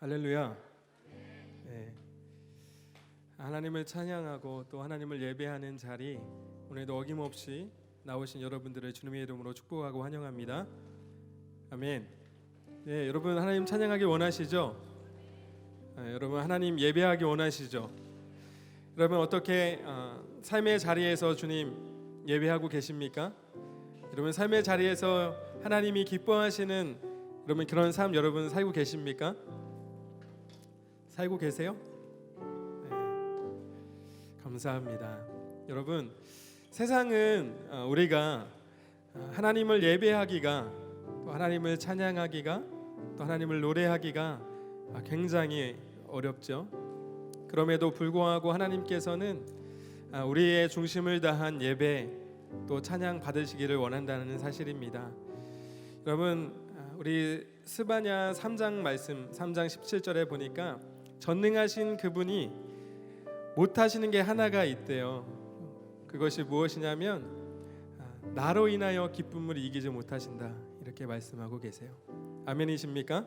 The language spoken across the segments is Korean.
할렐루야. 네. 하나님을 찬양하고 또 하나님을 예배하는 자리, 오늘도 어김없이 나오신 여러분들을 주님의 이름으로 축복하고 환영합니다. 아멘. 네, 여러분 하나님 찬양하기 원하시죠? 여러분 하나님 예배하기 원하시죠? 여러분 어떻게 삶의 자리에서 주님 예배하고 계십니까? 여러분 삶의 자리에서 하나님이 기뻐하시는 여러분 그런 삶 여러분 살고 계십니까? 살고 계세요? 네. 감사합니다. 여러분 세상은 우리가 하나님을 예배하기가 또 하나님을 찬양하기가 또 하나님을 노래하기가 굉장히 어렵죠. 그럼에도 불구하고 하나님께서는 우리의 중심을 다한 예배 또 찬양 받으시기를 원한다는 사실입니다. 여러분 우리 스바냐 3장 말씀 3장 17절에 보니까 전능하신 그분이 못하시는 게 하나가 있대요. 그것이 무엇이냐면 나로 인하여 기쁨을 이기지 못하신다, 이렇게 말씀하고 계세요. 아멘이십니까?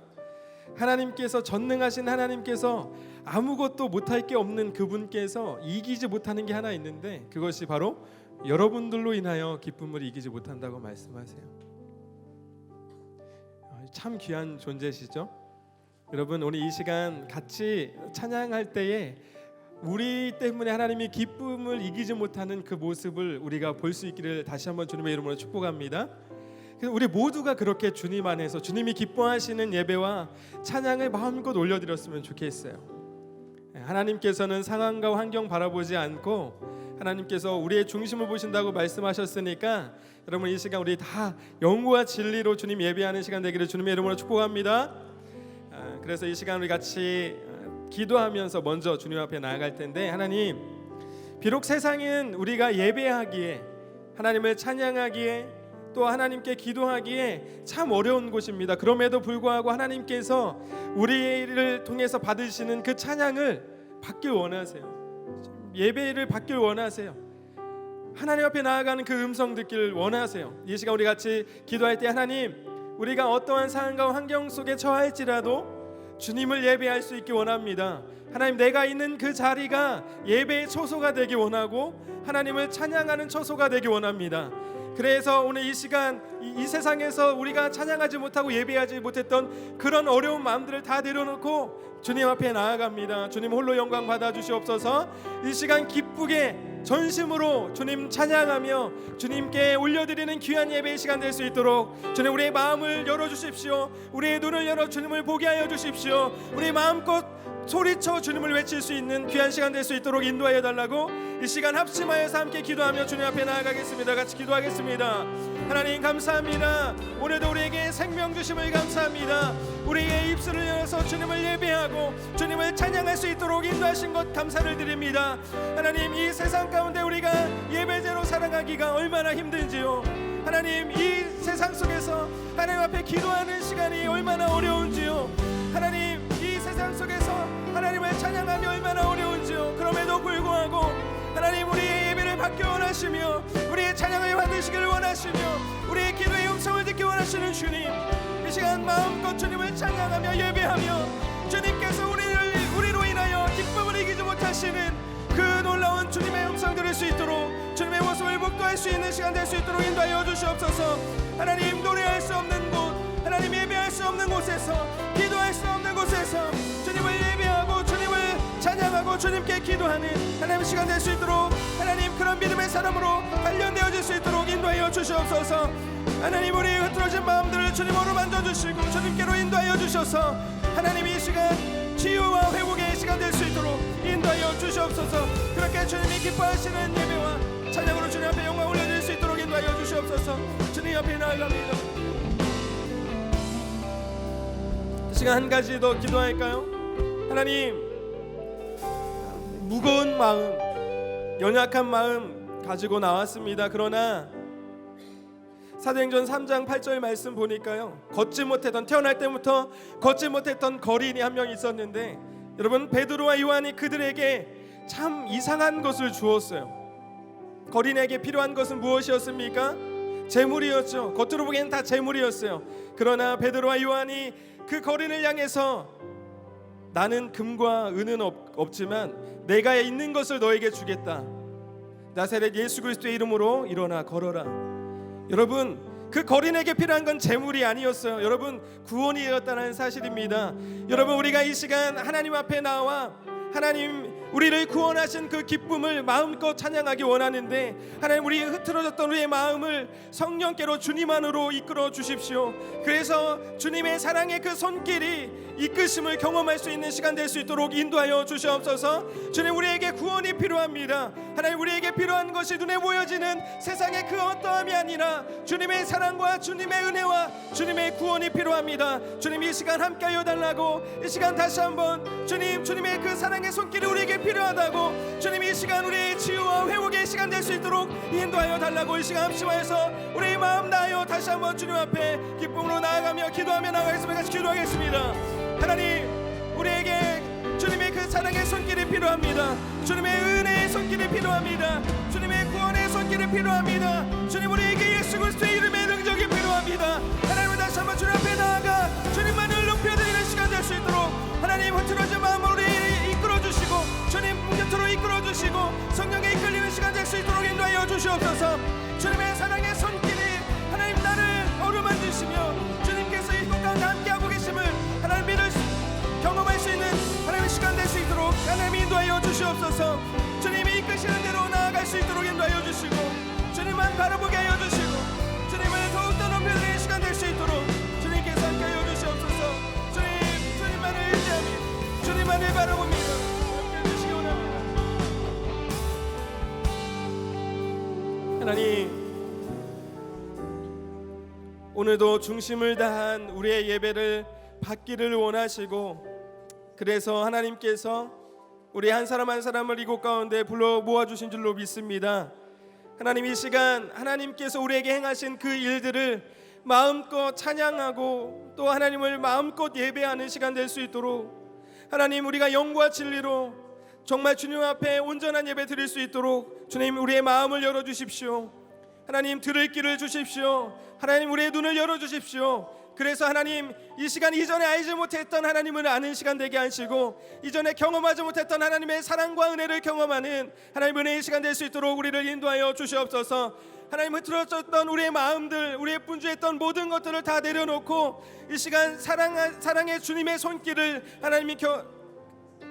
하나님께서 전능하신 하나님께서 아무것도 못할 게 없는 그분께서 이기지 못하는 게 하나 있는데 그것이 바로 여러분들로 인하여 기쁨을 이기지 못한다고 말씀하세요. 참 귀한 존재시죠? 여러분 오늘 이 시간 같이 찬양할 때에 우리 때문에 하나님이 기쁨을 이기지 못하는 그 모습을 우리가 볼 수 있기를 다시 한번 주님의 이름으로 축복합니다. 우리 모두가 그렇게 주님 안에서 주님이 기뻐하시는 예배와 찬양을 마음껏 올려드렸으면 좋겠어요. 하나님께서는 상황과 환경 바라보지 않고 하나님께서 우리의 중심을 보신다고 말씀하셨으니까 여러분 이 시간 우리 다 영과 진리로 주님 예배하는 시간 되기를 주님의 이름으로 축복합니다. 그래서 이 시간 우리 같이 기도하면서 먼저 주님 앞에 나아갈 텐데, 하나님 비록 세상은 우리가 예배하기에 하나님을 찬양하기에 또 하나님께 기도하기에 참 어려운 곳입니다. 그럼에도 불구하고 하나님께서 우리를 통해서 받으시는 그 찬양을 받길 원하세요. 예배를 받길 원하세요. 하나님 앞에 나아가는 그 음성 듣기를 원하세요. 이 시간 우리 같이 기도할 때 하나님 우리가 어떠한 상황과 환경 속에 처할지라도 주님을 예배할 수 있기 원합니다. 하나님 내가 있는 그 자리가 예배의 처소가 되기 원하고 하나님을 찬양하는 처소가 되기 원합니다. 그래서 오늘 이 시간 이 세상에서 우리가 찬양하지 못하고 예배하지 못했던 그런 어려운 마음들을 다 내려놓고 주님 앞에 나아갑니다. 주님 홀로 영광 받아 주시옵소서. 이 시간 기쁘게 전심으로 주님 찬양하며 주님께 올려드리는 귀한 예배의 시간 될 수 있도록 주님 우리의 마음을 열어주십시오. 우리의 눈을 열어 주님을 보게 하여 주십시오. 우리 마음껏 소리쳐 주님을 외칠 수 있는 귀한 시간 될 수 있도록 인도하여 달라고 이 시간 합심하여서 함께 기도하며 주님 앞에 나아가겠습니다. 같이 기도하겠습니다. 하나님 감사합니다. 오늘도 우리에게 생명 주심을 감사합니다. 우리의 입술을 열어서 주님을 예배하고 주님을 찬양할 수 있도록 인도하신 것 감사를 드립니다. 하나님 이 세상 가운데 우리가 예배제로 살아가기가 얼마나 힘든지요. 하나님 이 세상 속에서 하나님 앞에 기도하는 시간이 얼마나 어려운지요. 하나님 이 세상 속에서 하나님을 찬양하기 얼마나 어려운지요. 그럼에도 불구하고 하나님 우리의 예배를 받기 원하시며 우리의 찬양을 받으시기를 원하시며 우리의 기도의 음성을 듣기 원하시는 주님, 이 시간 마음껏 주님을 찬양하며 예배하며 주님께서 우리로 인하여 기쁨을 이기지 못하시는 그 놀라운 주님의 음성 들을 수 있도록 주님의 모습을 목도할 수 있는 시간 될 수 있도록 인도하여 주시옵소서. 하나님 노래할 수 없는 곳, 하나님 예배할 수 없는 곳에서 기도할 수 없는 곳에서 주님을 예배하고 주님을 찬양하고 주님께 기도하는 하나님의 시간 될 수 있도록 하나님 그런 믿음의 사람으로 단련되어질 수 있도록 인도하여 주시옵소서. 하나님 우리의 흐트러진 마음들을 주님으로 만져주시고 주님께로 인도하여 주셔서 하나님 이 시간 치유와 회복의 시간 될 수 있도록 인도하여 주시옵소서. 그렇게 주님이 기뻐하시는 예배와 찬양으로 주님 앞에 영광 올려드릴 수 있도록 인도하여 주시옵소서. 주님 앞에 나아갑니다. 이 시간 한 가지 더 기도할까요? 하나님 무거운 마음, 연약한 마음 가지고 나왔습니다. 그러나 사도행전 3장 8절 말씀 보니까요, 태어날 때부터 걷지 못했던 거린이 한 명 있었는데 여러분 베드로와 요한이 그들에게 참 이상한 것을 주었어요. 거린에게 필요한 것은 무엇이었습니까? 재물이었죠. 겉으로 보기에는 다 재물이었어요. 그러나 베드로와 요한이 그 거린을 향해서 나는 금과 은은 없지만 내가 있는 것을 너에게 주겠다. 나사렛 예수 그리스도의 이름으로 일어나 걸어라. 여러분, 그 거린에게 필요한 건 재물이 아니었어요. 여러분, 구원이었다는 사실입니다. 여러분, 우리가 이 시간 하나님 앞에 나와 하나님 우리를 구원하신 그 기쁨을 마음껏 찬양하기 원하는데, 하나님 우리 흐트러졌던 우리의 마음을 성령께로 주님 안으로 이끌어 주십시오. 그래서 주님의 사랑의 그 손길이 이끄심을 경험할 수 있는 시간 될 수 있도록 인도하여 주시옵소서. 주님, 우리에게 구원이 필요합니다. 하나님, 우리에게 필요한 것이 눈에 보여지는 세상의 그 어떠함이 아니라 주님의 사랑과 주님의 은혜와 주님의 구원이 필요합니다. 주님, 이 시간 함께하여 달라고, 이 시간 다시 한번 주님의 그 사랑의 손길이 우리에게 필요하다고, 주님 이 시간 우리의 치유와 회복의 시간 될 수 있도록 인도하여 달라고 이 시간 합심하여서 우리의 마음 다하여 다시 한번 주님 앞에 기쁨으로 나아가며 기도하며 나아가겠습니다. 같이 기도하겠습니다. 하나님, 우리에게 주님의 그 사랑의 손길이 필요합니다. 주님의 은혜의 손길이 필요합니다. 주님의 구원의 손길이 필요합니다. 주님, 우리에게 예수 그리스도의 이름의 능력이 필요합니다. 하나님을 다시 한번 주님 앞에 나아가 주님만을 높여드리는 시간 될 수 있도록 하나님 흐트러진 마음을 우리 이끌어주시고 주님 곁으로 이끌어주시고 성령에 이끌리는 시간 될 수 있도록 인도하여 주시옵소서. 주님의 사랑의 손길이 하나님 나를 어루만지시며 주님께서 이 곳 가운데 함께하고 계심을 하나님 경험할 수 있는 하나님의 시간 될 수 있도록 하나님 인도하여 주시옵소서. 주님이 이끄시는 대로 나아갈 수 있도록 인도하여 주시고 주님만 바라보게 하여 주시고 주님을 더욱더 높여드리는 시간 될 수 있도록 주님께서 함께하여 주시옵소서. 주님만을 의지하며 주님만을 바라보며 함께해 주시기 원합니다. 하나님, 오늘도 중심을 다한 우리의 예배를 받기를 원하시고, 그래서 하나님께서 우리 한 사람 한 사람을 이곳 가운데 불러 모아주신 줄로 믿습니다. 하나님, 이 시간 하나님께서 우리에게 행하신 그 일들을 마음껏 찬양하고 또 하나님을 마음껏 예배하는 시간 될 수 있도록 하나님, 우리가 영과 진리로 정말 주님 앞에 온전한 예배 드릴 수 있도록 주님 우리의 마음을 열어주십시오. 하나님, 들을 길을 주십시오. 하나님, 우리의 눈을 열어주십시오. 그래서 하나님, 이 시간 이전에 알지 못했던 하나님을 아는 시간 되게 하시고 이전에 경험하지 못했던 하나님의 사랑과 은혜를 경험하는 하나님 은혜의 시간 될 수 있도록 우리를 인도하여 주시옵소서. 하나님, 흐트러졌던 우리의 마음들, 우리의 분주했던 모든 것들을 다 내려놓고 이 시간 사랑의 주님의 손길을 하나님이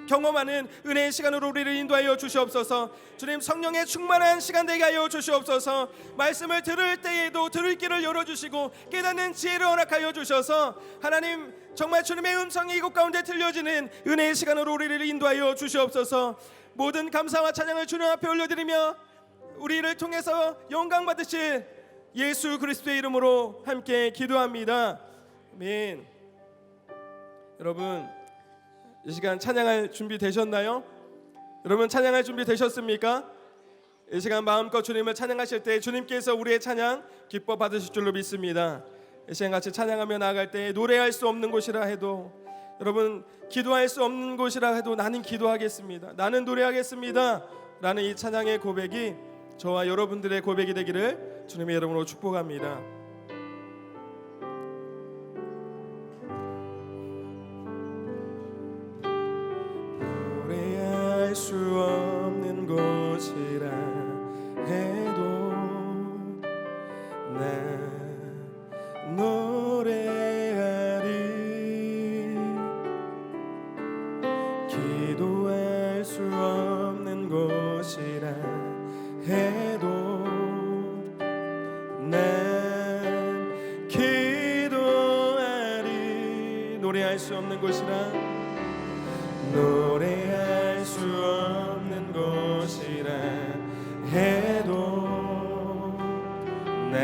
경험하는 은혜의 시간으로 우리를 인도하여 주시옵소서. 주님, 성령의 충만한 시간 되게 하여 주시옵소서. 말씀을 들을 때에도 들을 길을 열어주시고 깨닫는 지혜를 허락하여 주셔서 하나님, 정말 주님의 음성이 이곳 가운데 들려지는 은혜의 시간으로 우리를 인도하여 주시옵소서. 모든 감사와 찬양을 주님 앞에 올려드리며 우리를 통해서 영광 받으실 예수 그리스도의 이름으로 함께 기도합니다. 아멘. 여러분, 이 시간 찬양할 준비 되셨나요? 여러분, 찬양할 준비 되셨습니까? 이 시간 마음껏 주님을 찬양하실 때 주님께서 우리의 찬양 기뻐 받으실 줄로 믿습니다. 이 시간 같이 찬양하며 나아갈 때 노래할 수 없는 곳이라 해도, 여러분 기도할 수 없는 곳이라 해도 나는 기도하겠습니다, 나는 노래하겠습니다 라는 이 찬양의 고백이 저와 여러분들의 고백이 되기를 주님의 이름으로 축복합니다. 노래할 수 없는 곳이라 해도 난 노래하리. 기도할 수 없는 곳이라 해도 난 기도하리. 노래할 수 없는 곳이라, 노래할 수 없는 곳이라 해도 난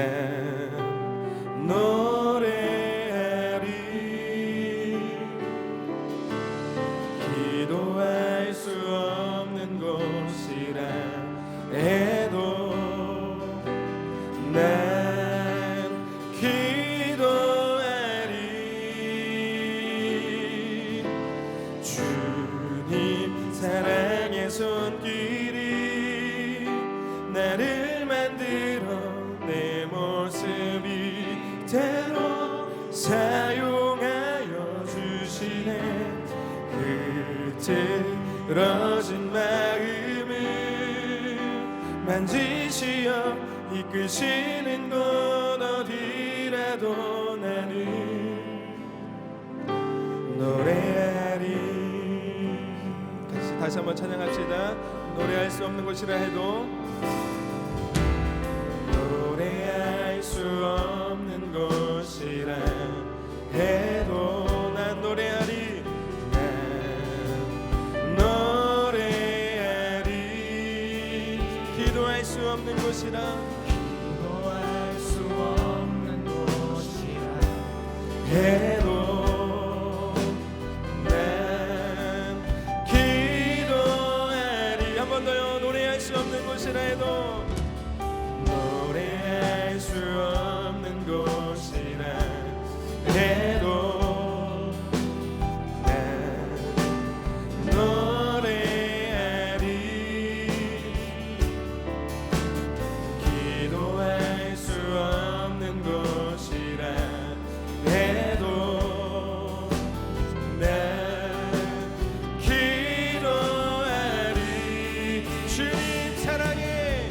노래하리. 기도할 수 없는 곳이라 해도 난 기도하리. 주님 사랑의 손길이 나를 만들어 내 모습 이대로 사용하여 주시네. 비틀어진 마음을 만지시어 이끄시는 곳 어디라도 나는 노래하리. 다시 한번 찬양합시다. 노래할 수 없는 곳이라 해도, 노래할 수 없는 곳이라 해도 난 노래하리. 난 노래하리. 기도할 수 없는 곳이라, 기도할 수 없는 곳이라 해도 난 기도하리. 한 번 더요. 노래할 수 없는 곳이라 해도, 노래할 수 없는 곳이라 해도 난 노래하리. 기도할 수 없는 곳이라 해도 난 기도하리. 주님 사랑해,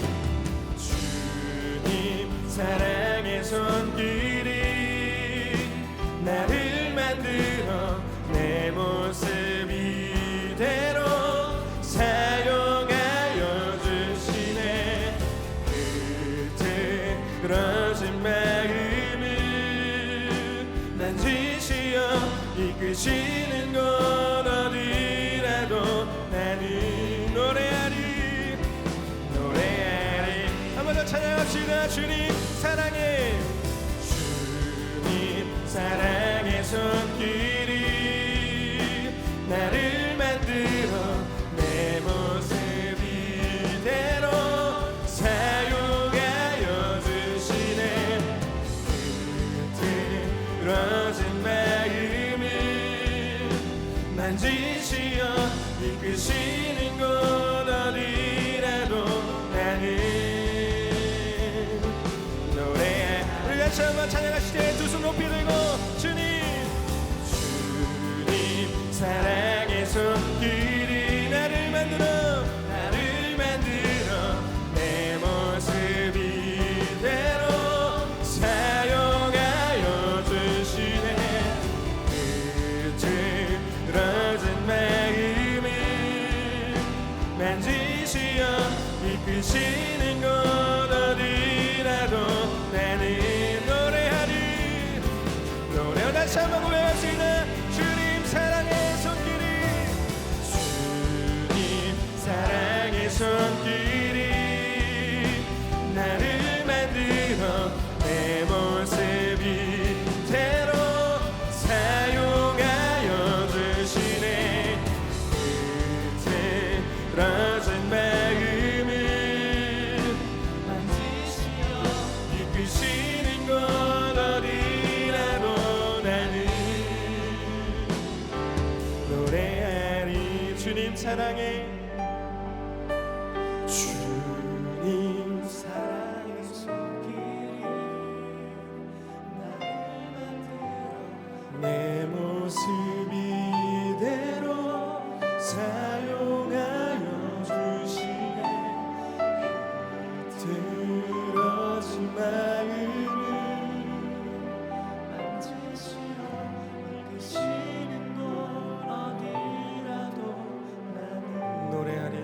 주님 사랑의 손길이 나를 만들어 내 모습 이대로 사용하여 주시네. 비틀어진 마음을 만지시어 이끄시는 곳 어디라도 나는 노래하리. 노래하리. 한 번 더 찬양합시다. 주님 사랑해, 주님 사랑의 손길이 나를 만들어 내 모습 이대로 사용하여 주시네. 비틀어진 마음을 만지시어 이끄시는 곳 어디라도 나는 노래해. 우리 같이 한번 찬양하실 때 두 손 높이 들고, 주님, 주님 사랑의 손길이 나를 만들어 내 모습 이대로 사용하여 주시네. 비틀어진 마음을 만지시어 이끄시는 곳 어디라도 나는 노래하리. 노래하다 다시 한번 고백합시다. 주님 사랑의 손길이, 주님 사랑의 손길이 나를 만들어 내 모습 이대로 사용하여 주시네. 비틀어진 마음을 만지시어 이끄시는 곳 어디라도 나는 노래하리. 주님 사랑해, 주님 사랑의 손길이 나를 만들어 내 모습 이대로 사용하여 주시네. 비틀어진 마음을 만지시어 이끄시는 곳 어디라도 나는 노래하리.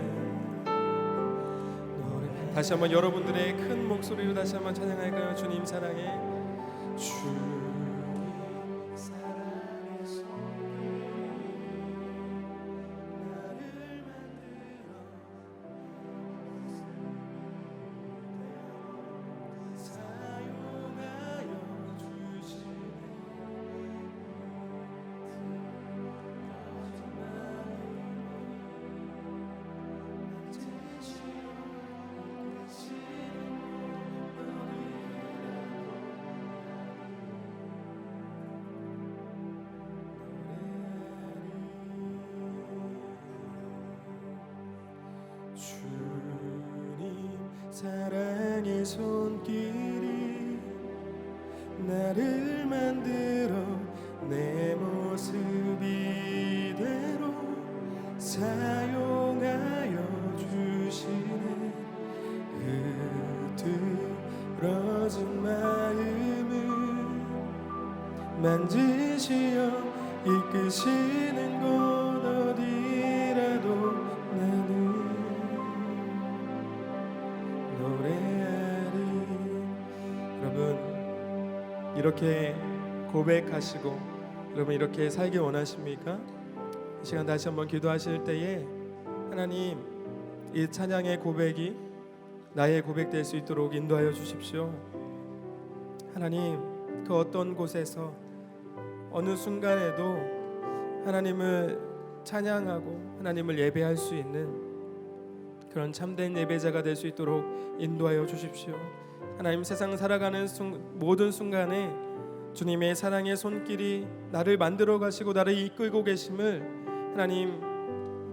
다시 한번 여러분들의 큰 목소리로 다시 한번 찬양할까요? 주님 사랑해, 주님 사랑의 손길이 나를 만들어 사용하여 주시네. 주님 사랑의 손길이 나를 만들어 내 모습 이대로 사용하여 주시네. 흐트러진 마음을 만지시어 이끄시는 곳 어디라도 나는 노래하리. 여러분, 이렇게 고백하시고 여러분 이렇게 살기 원하십니까? 이 시간 다시 한번 기도하실 때에 하나님, 이 찬양의 고백이 나의 고백될 수 있도록 인도하여 주십시오. 하나님, 그 어떤 곳에서 어느 순간에도 하나님을 찬양하고 하나님을 예배할 수 있는 그런 참된 예배자가 될 수 있도록 인도하여 주십시오. 하나님, 세상 살아가는 모든 순간에 주님의 사랑의 손길이 나를 만들어 가시고 나를 이끌고 계심을 하나님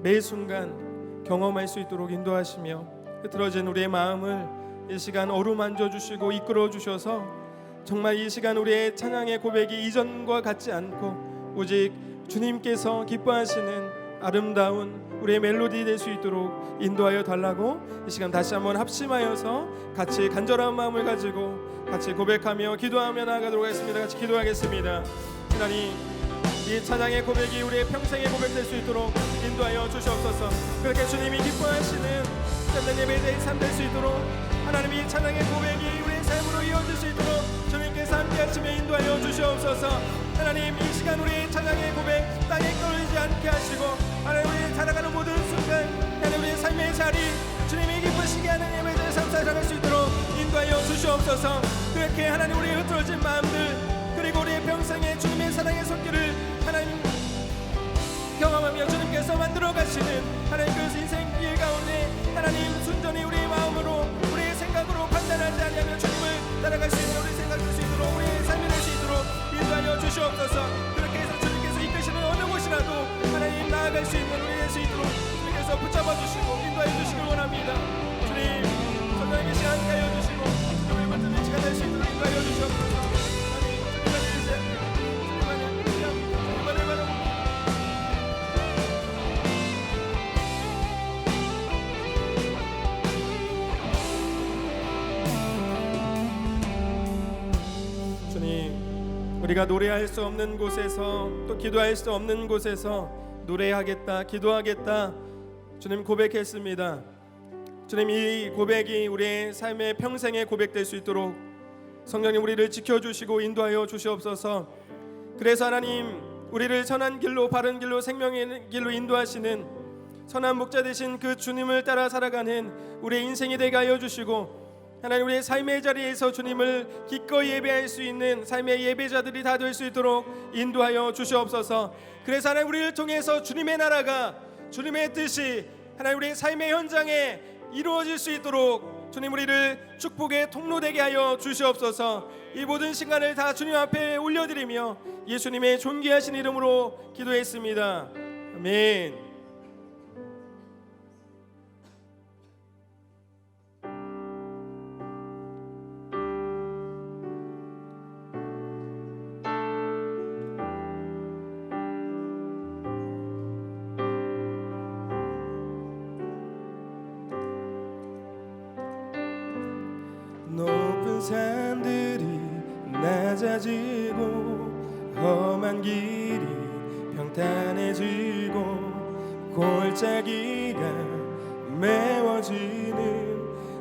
매 순간 경험할 수 있도록 인도하시며 흐트러진 우리의 마음을 이 시간 어루만져 주시고 이끌어 주셔서 정말 이 시간 우리의 찬양의 고백이 이전과 같지 않고 오직 주님께서 기뻐하시는 아름다운 우리의 멜로디 될 수 있도록 인도하여 달라고 이 시간 다시 한번 합심하여서 같이 간절한 마음을 가지고 같이 고백하며 기도하며 나아가도록 하겠습니다. 같이 기도하겠습니다. 하나님, 이 찬양의 고백이 우리의 평생의 고백될 수 있도록 인도하여 주시옵소서. 그렇게 주님이 기뻐하시는 참된 예배자의 삶 될 수 있도록 하나님이 이 찬양의 고백이 우리의 삶으로 이어질 수 있도록 주님께서 함께하시며 인도하여 주시옵소서. 하나님, 이 시간 우리의 찬양의 고백 땅에 떨어지지 않게 하시고 하나님, 우리 살아가는 모든 순간 하나님 우리의 삶의 자리 주님이 기쁘시게 하는 예배자의 삶 살아갈 수 있도록 인도하여 주시옵소서. 그렇게 하나님 우리의 흐트러진 마음들 그리고 우리의 평생의 주님의 사랑의 손길을 하나님 경험하며 주님께서 만들어 가시는 하나님 그 인생길 가운데 하나님 순전히 우리의 마음으로 우리의 생각으로 판단하지 아니하며 주님을 따라갈 수 있는 우리 생각될 수 있도록 우리의 삶이 될 수 있도록 인도하여 주시옵소서. 그렇게 해서 주님께서 이끄시는 어느 곳이라도 하나님 나아갈 수 있는 우리 될 수 있도록 주님께서 붙잡아 주시고 인도하여 주시길 원합니다. 주님, 성령의 시간 하여 주시고 주님을 받는 위치가 될 수 있도록 인도하여 주시옵소서. 우리가 노래할 수 없는 곳에서 또 기도할 수 없는 곳에서 노래하겠다, 기도하겠다 주님 고백했습니다. 주님, 이 고백이 우리의 삶의 평생의 고백될 수 있도록 성령님 우리를 지켜주시고 인도하여 주시옵소서. 그래서 하나님, 우리를 선한 길로 바른 길로 생명의 길로 인도하시는 선한 목자 되신 그 주님을 따라 살아가는 우리의 인생이 되게 하여 주시고 하나님, 우리의 삶의 자리에서 주님을 기꺼이 예배할 수 있는 삶의 예배자들이 다 될 수 있도록 인도하여 주시옵소서. 그래서 하나님, 우리를 통해서 주님의 나라가 주님의 뜻이 하나님 우리의 삶의 현장에 이루어질 수 있도록 주님 우리를 축복의 통로되게 하여 주시옵소서. 이 모든 시간을 다 주님 앞에 올려드리며 예수님의 존귀하신 이름으로 기도했습니다. 아멘. 높은 산들이 낮아지고 험한 길이 평탄해지고 골짜기가 메워지는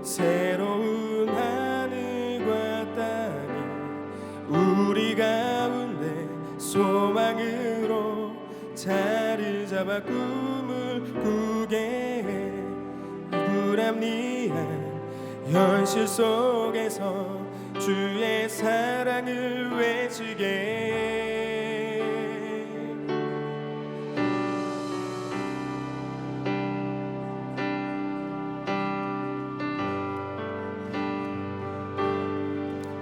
새로운 하늘과 땅이 우리 가운데 소망으로 자리 잡아 꿈을 꾸게 해. 불합리한 현실 속에서 주의 사랑을 외치게 해.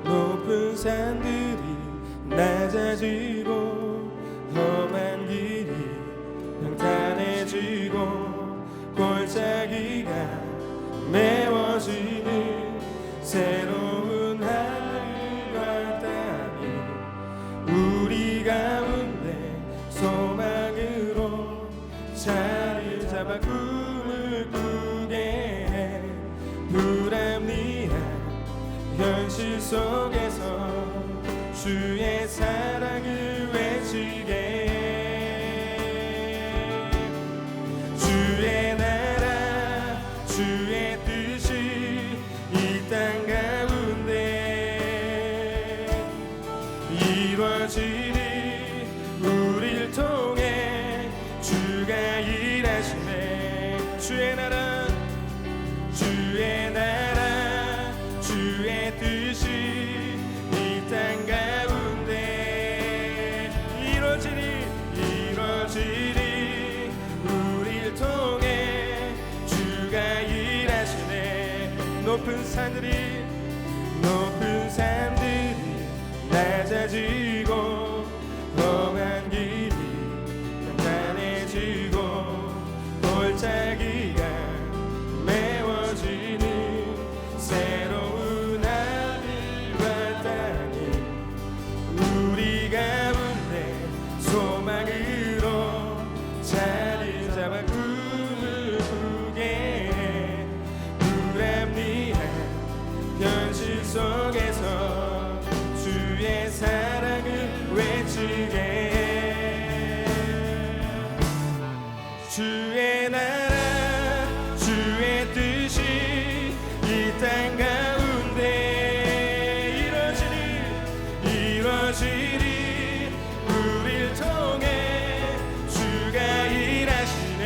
높은 산들이 낮아지고 험한 길이 평탄해지고 골짜기가 메워지는 새로운 하늘과 땅이 우리 가운데 소망으로 자리 잡아 잡아 꿈을 꾸게 해. 불합리한 현실 속에서 주의 사랑을 외치게 해. 주의 나라 주의 뜻이 이 땅 가운데 이루어지리. 우릴 통해 주가 일하시네. 주의 나라 주의 나라 주의 뜻이 이 땅 가운데 이루어지리. 우릴 통해 주가 일하시네. 높은 산들이 낮아지고 험한 길이 평탄해지고 골짜기가 메워지는 새로운 하늘과 땅이 우리 가운데 소망으로 자리 잡아 꿈을 꾸게 해. 불합리한 현실 속에서 주의 사랑을 외치게 해. 주의 나라 주의 뜻이 이 땅 가운데 이루어지리. 우릴 통해 주가 일하시네.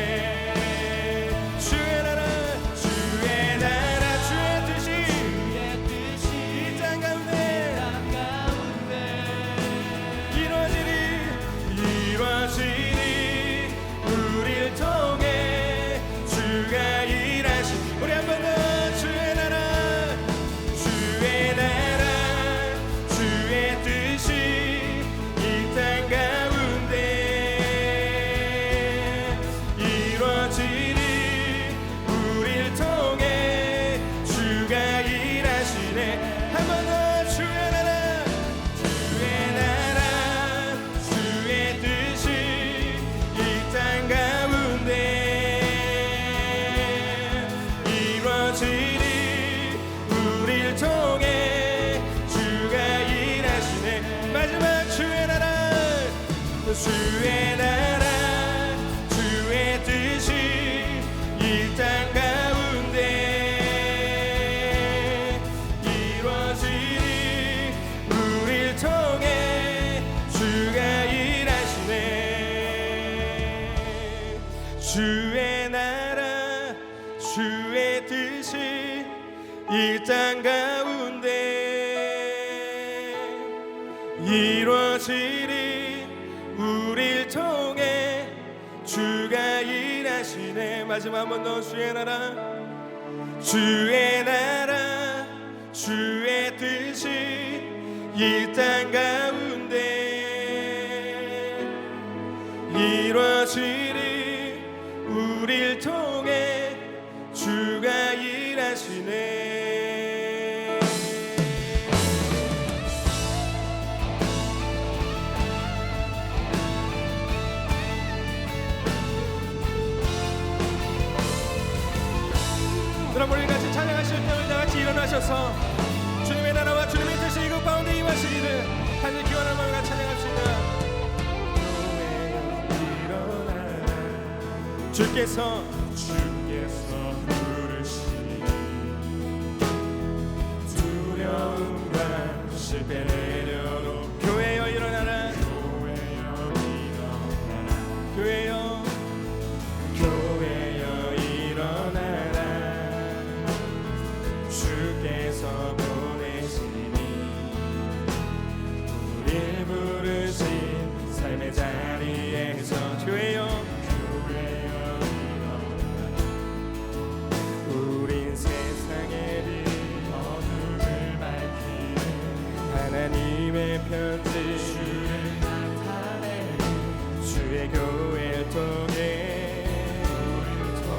주의 나라 주의 뜻이 이 땅 가운데 이루어지리. 우릴 통해 주가 일하시니. 우리 한 번 더. 주의 나라 주의 뜻이 이 땅 가운데 이루어지리. 우릴 통해 주가 일하시네. 한 번 더. 주의 나라 주의 뜻이 이 땅 가운데 이루어지리. 우릴 통해 주가 일하시네. 마지막. 주의 나라 주의 뜻이 이 땅 가운데 이루어지리. 우릴 통해 주가 일하시네. 주의 나라 주의 뜻이 이 땅 가운데 이루어지리. 우릴 통해 주가 일하시네. 마지막 한 번 더. 주의 나라 주의 뜻이 이 땅 가운데 이루어지리. 우릴 통해 주가 일하시네. 여러분, 우리 같이 찬양하실 때 우리 다 같이 일어나셔서 주님의 나라와 주님의 뜻이 이곳 가운데 임하시기를 하늘 기원하는 마음과 찬양합시다. 주께서 부르시니 두려움과 실패 내려놓고 교회여 일어나라. 교회여 일어나라. 주께서 보내시니 우릴 부르신 삶의 자리에서 교회여 우린 세상의 빛 어둠을 밝히는 하나님의 편지 주를 나타내는 주의 교회를 통해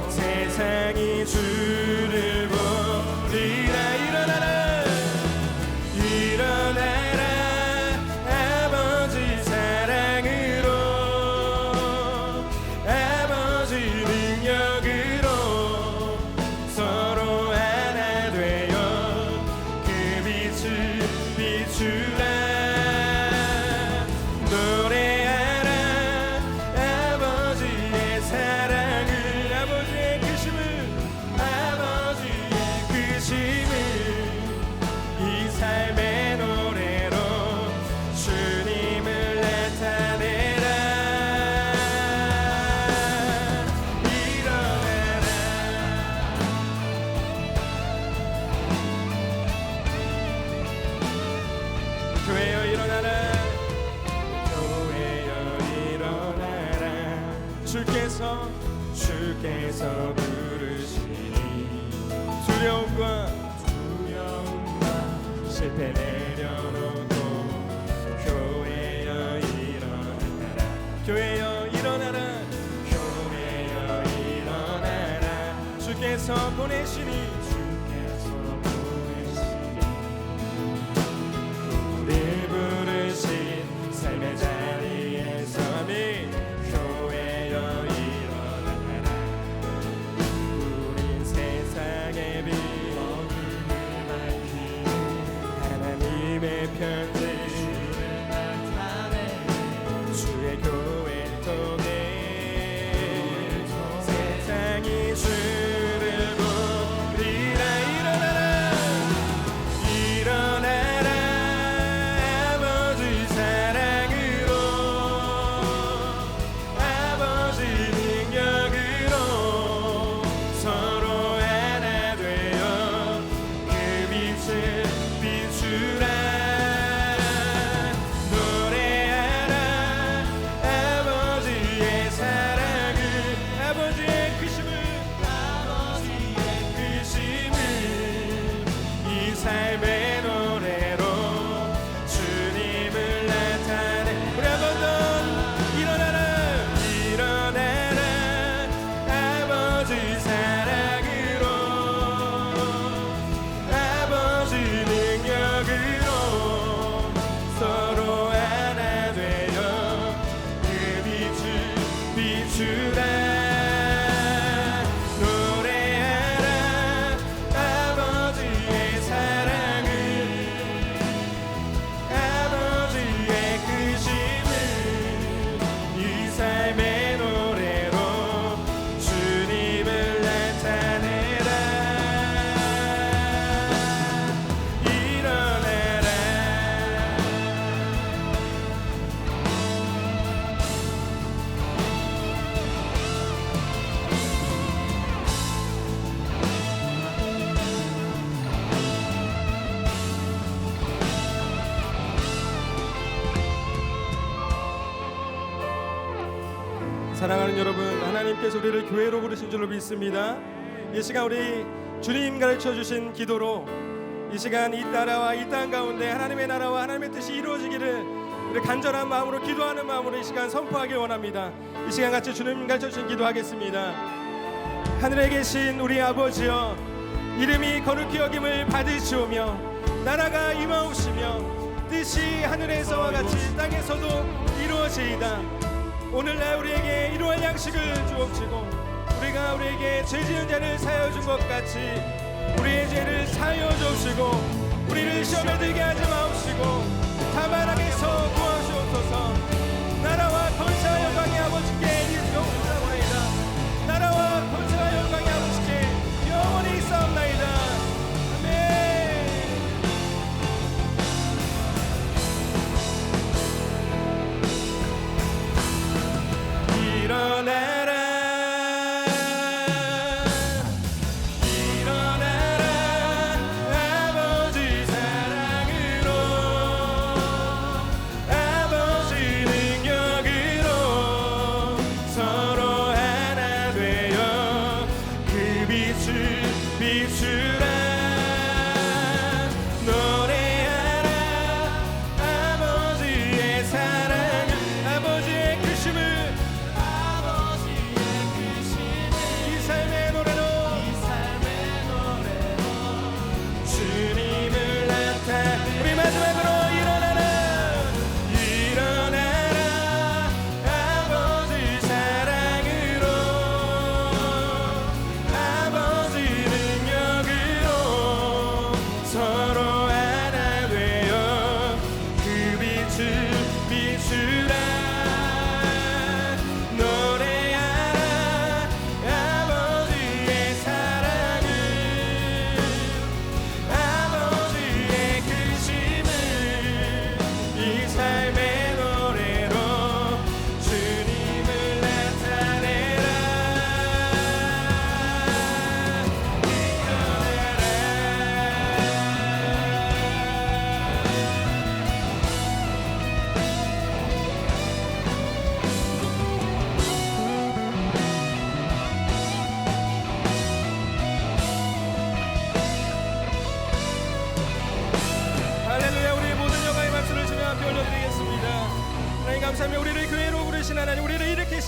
세상이 주를 보리라. 일어나라 아버지 사랑으로 아버지 능력 주께서 부르시니 두려움과 실패 내려놓고 교회여 일어나라 교회여 일어나라 교회여 일어나라 주께서 보내시니 우리 부르신 삶의 자리에서 교회여 일어나라 우린 세상의 빛 어둠을 밝히는 하나님의 편지 주의 교회 통해 세상이 주를 보리라 일어나라 일어나라 아버지 사랑으로 아버지 능력으로 서로 하나 되어 그 빛을 비추라 노래하라 아버지의 사랑을 아버지의 크심을 이 삶의 노래로 주님을 나타내 우리 한 번 더 일어나라 일어나라 아버지 사랑으로 아버지 능력으로 서로 하나 되어 그 빛을 비추라 노래하라 아버지의 사랑을 아버지의 크심을 이 삶의 노래로 주님을 나타내라 일어나라 사랑하는 여러분, 하나님께서 우리를 교회로 부르신 줄로 믿습니다. 이 시간 우리 주님 가르쳐주신 기도로 이 시간 이 나라와 이 땅 가운데 하나님의 나라와 하나님의 뜻이 이루어지기를 우리 간절한 마음으로 기도하는 마음으로 이 시간 선포하길 원합니다. 이 시간 같이 주님 가르쳐주신 기도하겠습니다. 하늘에 계신 우리 아버지여 이름이 거룩히 여김을 받으시오며 나라가 임하옵시며 뜻이 하늘에서와 같이 땅에서도 이루어지이다. 오늘날 우리에게 이루할 양식을 주옵시고 우리가 우리에게 죄 지은 자를 사하여 준 것 같이 우리의 죄를 사하여 주옵시고 우리를 시험에 들게 하지 마옵시고 다만 악에서 구하시옵소서. 나라와 권세와 영광이 아버지께 일용하오나이다. 나라와 권세와 영광이 아버지께 영원히 있사옵나이다. 아멘. 일어나라 일어나라 아버지 사랑으로 아버지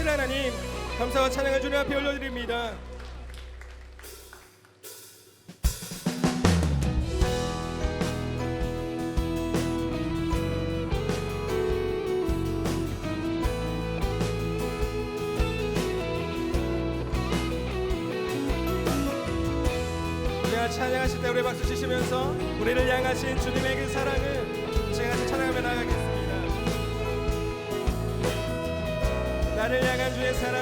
살아계신 하나님, 감사와 찬양을 주님 앞에 올려드립니다. 찬양하실 때 우리 박수 치시면서 우리를 향하신 주님의 그 사랑을 제가 같이 찬양하며 나가겠습니다. 나를 향한 주의 사랑,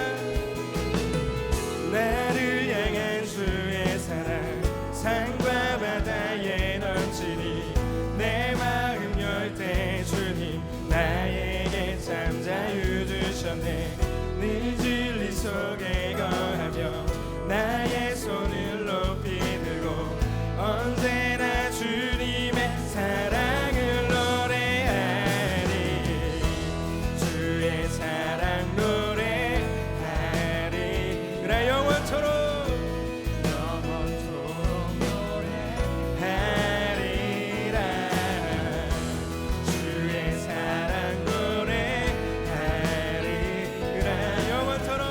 나를 향한 주의 사랑, 산과 바다에 넘치니 내 마음 열 때 주님 나에게 참 자유 주셨네. 늘 진리 속에 거하며 나의 손을 높이 언제나 주님의 사랑을 노래하리. 주의 사랑 노래하리. 그래 영원토록 노래하리라. 주의 사랑 노래하리. 그래 영원토록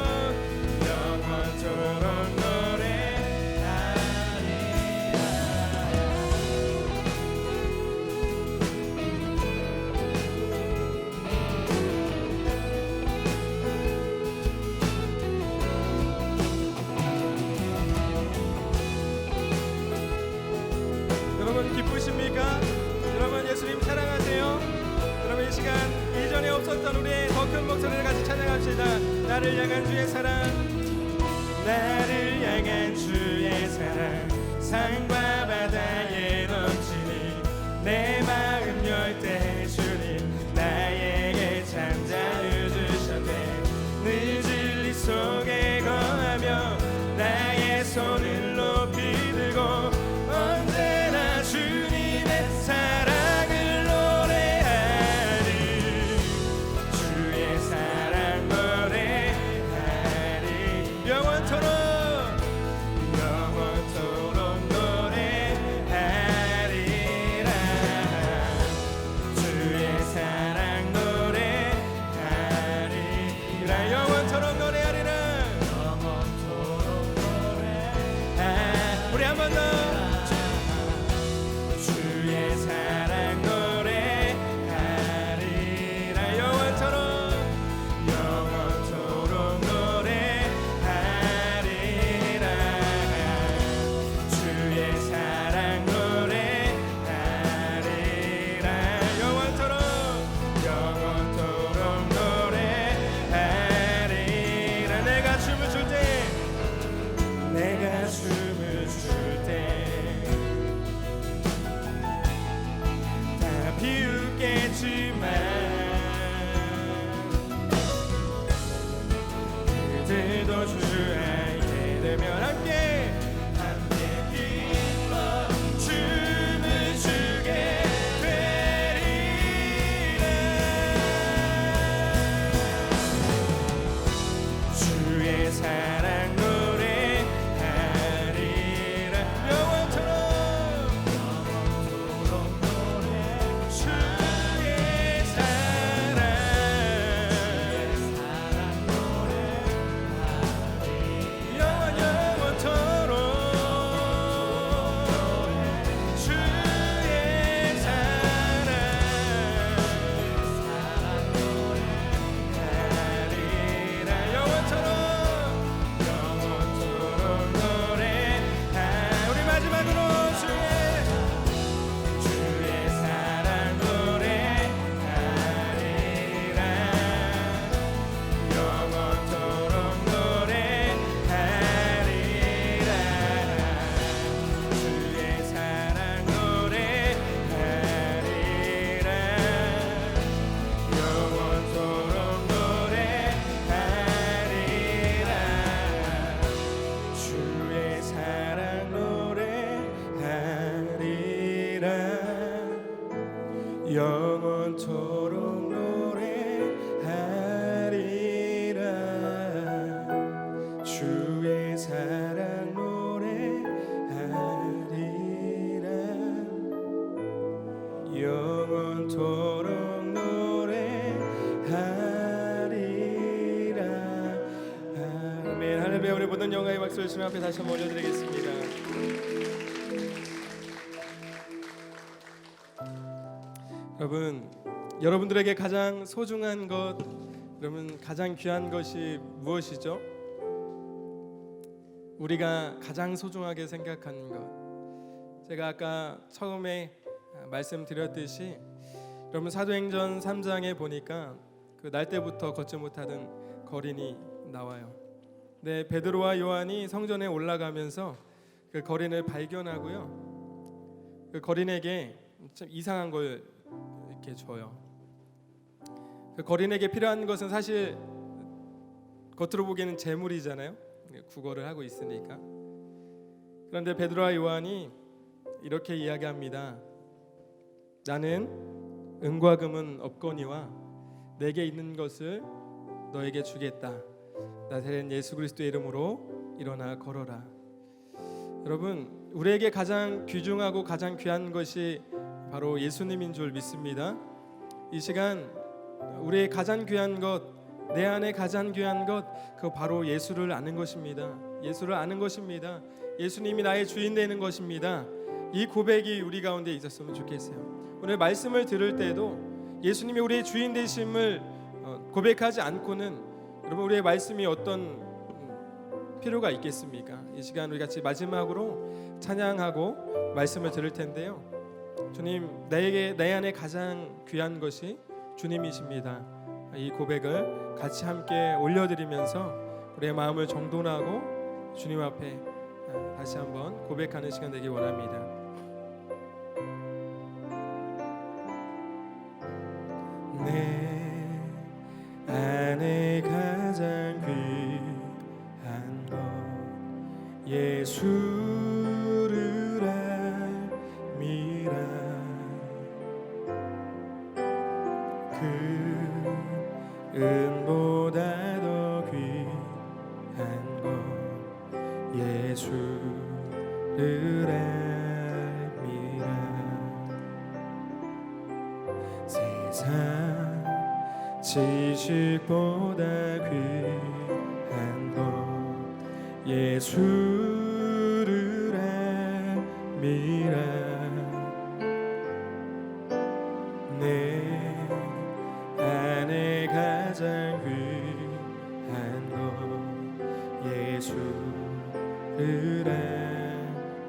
기쁘십니까? 여러분 예수님 사랑하세요? 여러분 이 시간 이전에 없었던 우리의 더 큰 목소리를 같이 찬양합시다. 나를 향한 주의 사랑, 나를 향한 주의 사랑, 산과 바다에 넘치니 내 마음 열 때 주님 나에게 참 자유 주셨네. 늘 진리 속에 거하며 나의 손을 높이 들고 언제나 주님의 사랑을 노래하리. 주의 사랑 노래하리. 영원토록 노래하리라. 주의 사랑 노래하리라. 영원토록 노래하리라. 우리 한 번 더. 주의 사랑 노래하리라. 영원토록 노래하리라. 주의 사랑 노래하리라. 영원토록 노래하리라. 내가 춤을 출 때, 내가 춤을 출 때 비웃겠지만 그들도 주 알게 되면 함께 기뻐 춤을 추게 되리라. 주의 사랑 노래하리라. 영원토록 영원토록 노래하리라. 주의 사랑 노래하리라. 영원토록 노래하리라. 오늘 모든 영광의 박수를 주님 앞에 다시 한번 올려드리겠습니다. 여러분들에게 가장 소중한 것, 여러분 가장 귀한 것이 무엇이죠? 우리가 가장 소중하게 생각하는 것. 제가 아까 처음에 말씀드렸듯이 여러분 사도행전 3장에 보니까 그 날 때부터 걷지 못하던 거린이 나와요. 네, 베드로와 요한이 성전에 올라가면서 그 거린을 발견하고요. 그 거린에게 좀 이상한 걸 이렇게 줘요. 그 거린에게 필요한 것은 사실 겉으로 보기에는 재물이잖아요. 구걸을 하고 있으니까. 그런데 베드로와 요한이 이렇게 이야기합니다. 나는 은과 금은 없거니와 내게 있는 것을 너에게 주겠다. 나사렛 예수 그리스도의 이름으로 일어나 걸어라. 여러분, 우리에게 가장 귀중하고 가장 귀한 것이 바로 예수님인 줄 믿습니다. 이 시간 우리의 가장 귀한 것, 내 안에 가장 귀한 것, 그거 바로 예수를 아는 것입니다. 예수를 아는 것입니다. 예수님이 나의 주인 되는 것입니다. 이 고백이 우리 가운데 있었으면 좋겠어요. 오늘 말씀을 들을 때도 예수님이 우리의 주인 되심을 고백하지 않고는 여러분 우리의 말씀이 어떤 필요가 있겠습니까? 이 시간 우리 같이 마지막으로 찬양하고 말씀을 들을 텐데요. 주님, 내 안에 가장 귀한 것이 주님이십니다. 이 고백을 같이 함께 올려드리면서 우리의 마음을 정돈하고 주님 앞에 다시 한번 고백하는 시간 되길 원합니다. 내 안에 가장 귀한 것 예수를 알미라. 그 은보다 더 귀한 것 예수를 알미라. 세상 지식보다 귀한 것 예수를 알미라. 내 안에 가장 귀한 것 예수를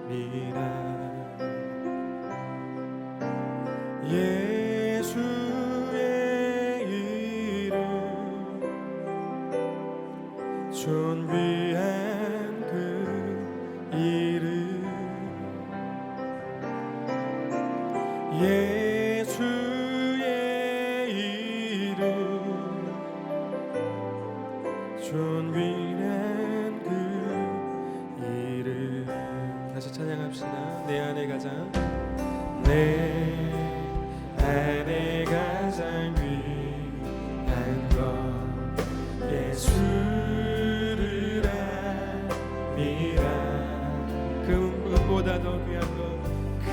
알미라. 예수의 이름 존귀한 그 이름 예수의 이름 존귀한 그 이름. 다시 찬양합시다. 내 안에 가장 귀한 것 예수를 알미라. 그 은보다 더 귀한 것, 그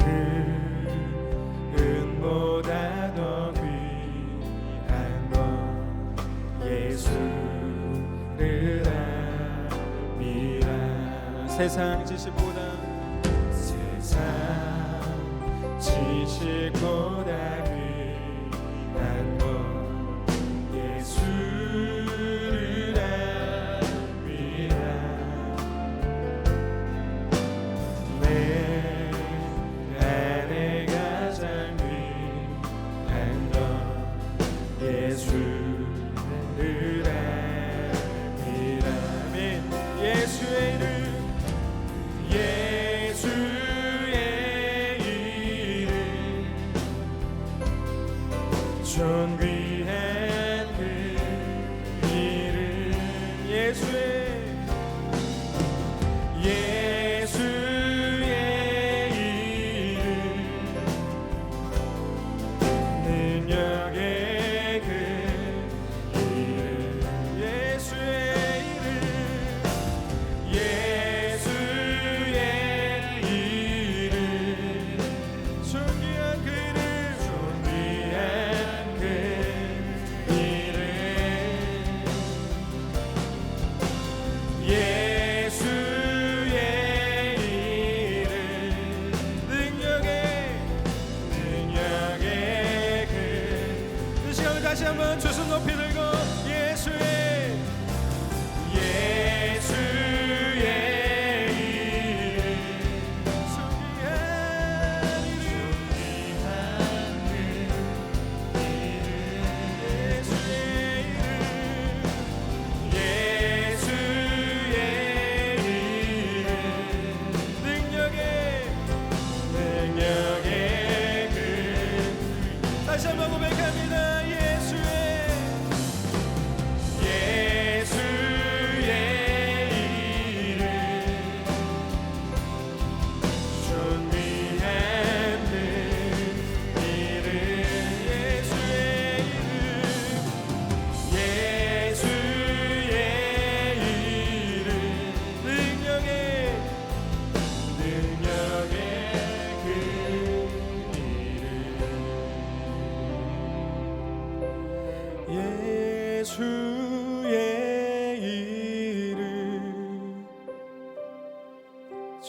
은보다 더 귀한 것 예수를 알미라. 세상 지식보다 귀한 것 예수를 알미라. 내 안에 가장 귀한 것 예수를 알미라. 아멘. 예수의 이름 예수의 이름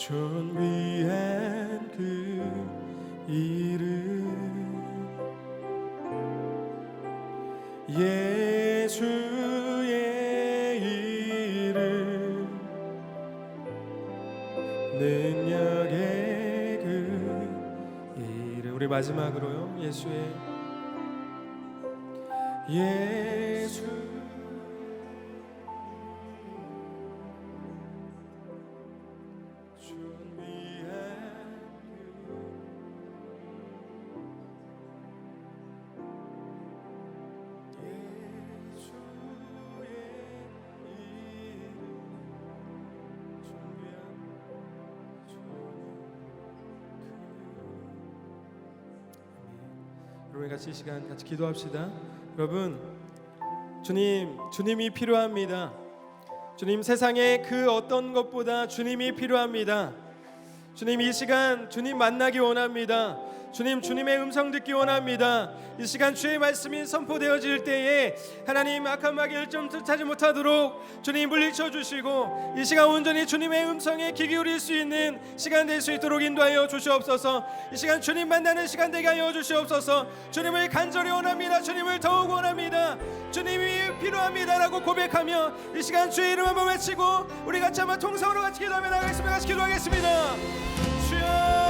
존귀한 그 이름 예수의 이름 능력의 그 이름. 우리 마지막으로요. 예수 여러분 같이 이 시간 같이 기도합시다. 여러분, 주님이 필요합니다. 주님, 세상에 그 어떤 것보다 주님이 필요합니다. 주님, 이 시간 주님 만나기 원합니다. 주님의 음성 듣기 원합니다. 이 시간 주의 말씀이 선포되어질 때에 하나님 악한 마귀를 좀 쫓아지 못하도록 주님 물리쳐 주시고 이 시간 온전히 주님의 음성에 귀 기울일 수 있는 시간 될 수 있도록 인도하여 주시옵소서. 이 시간 주님 만나는 시간 되게 하여 주시옵소서. 주님을 간절히 원합니다. 주님을 더욱 원합니다. 주님이 필요합니다라고 고백하며 이 시간 주의 이름 한번 외치고 우리 같이 한번 통성으로 같이 기도하며 나가겠습니다. 같이 기도하겠습니다. 주여,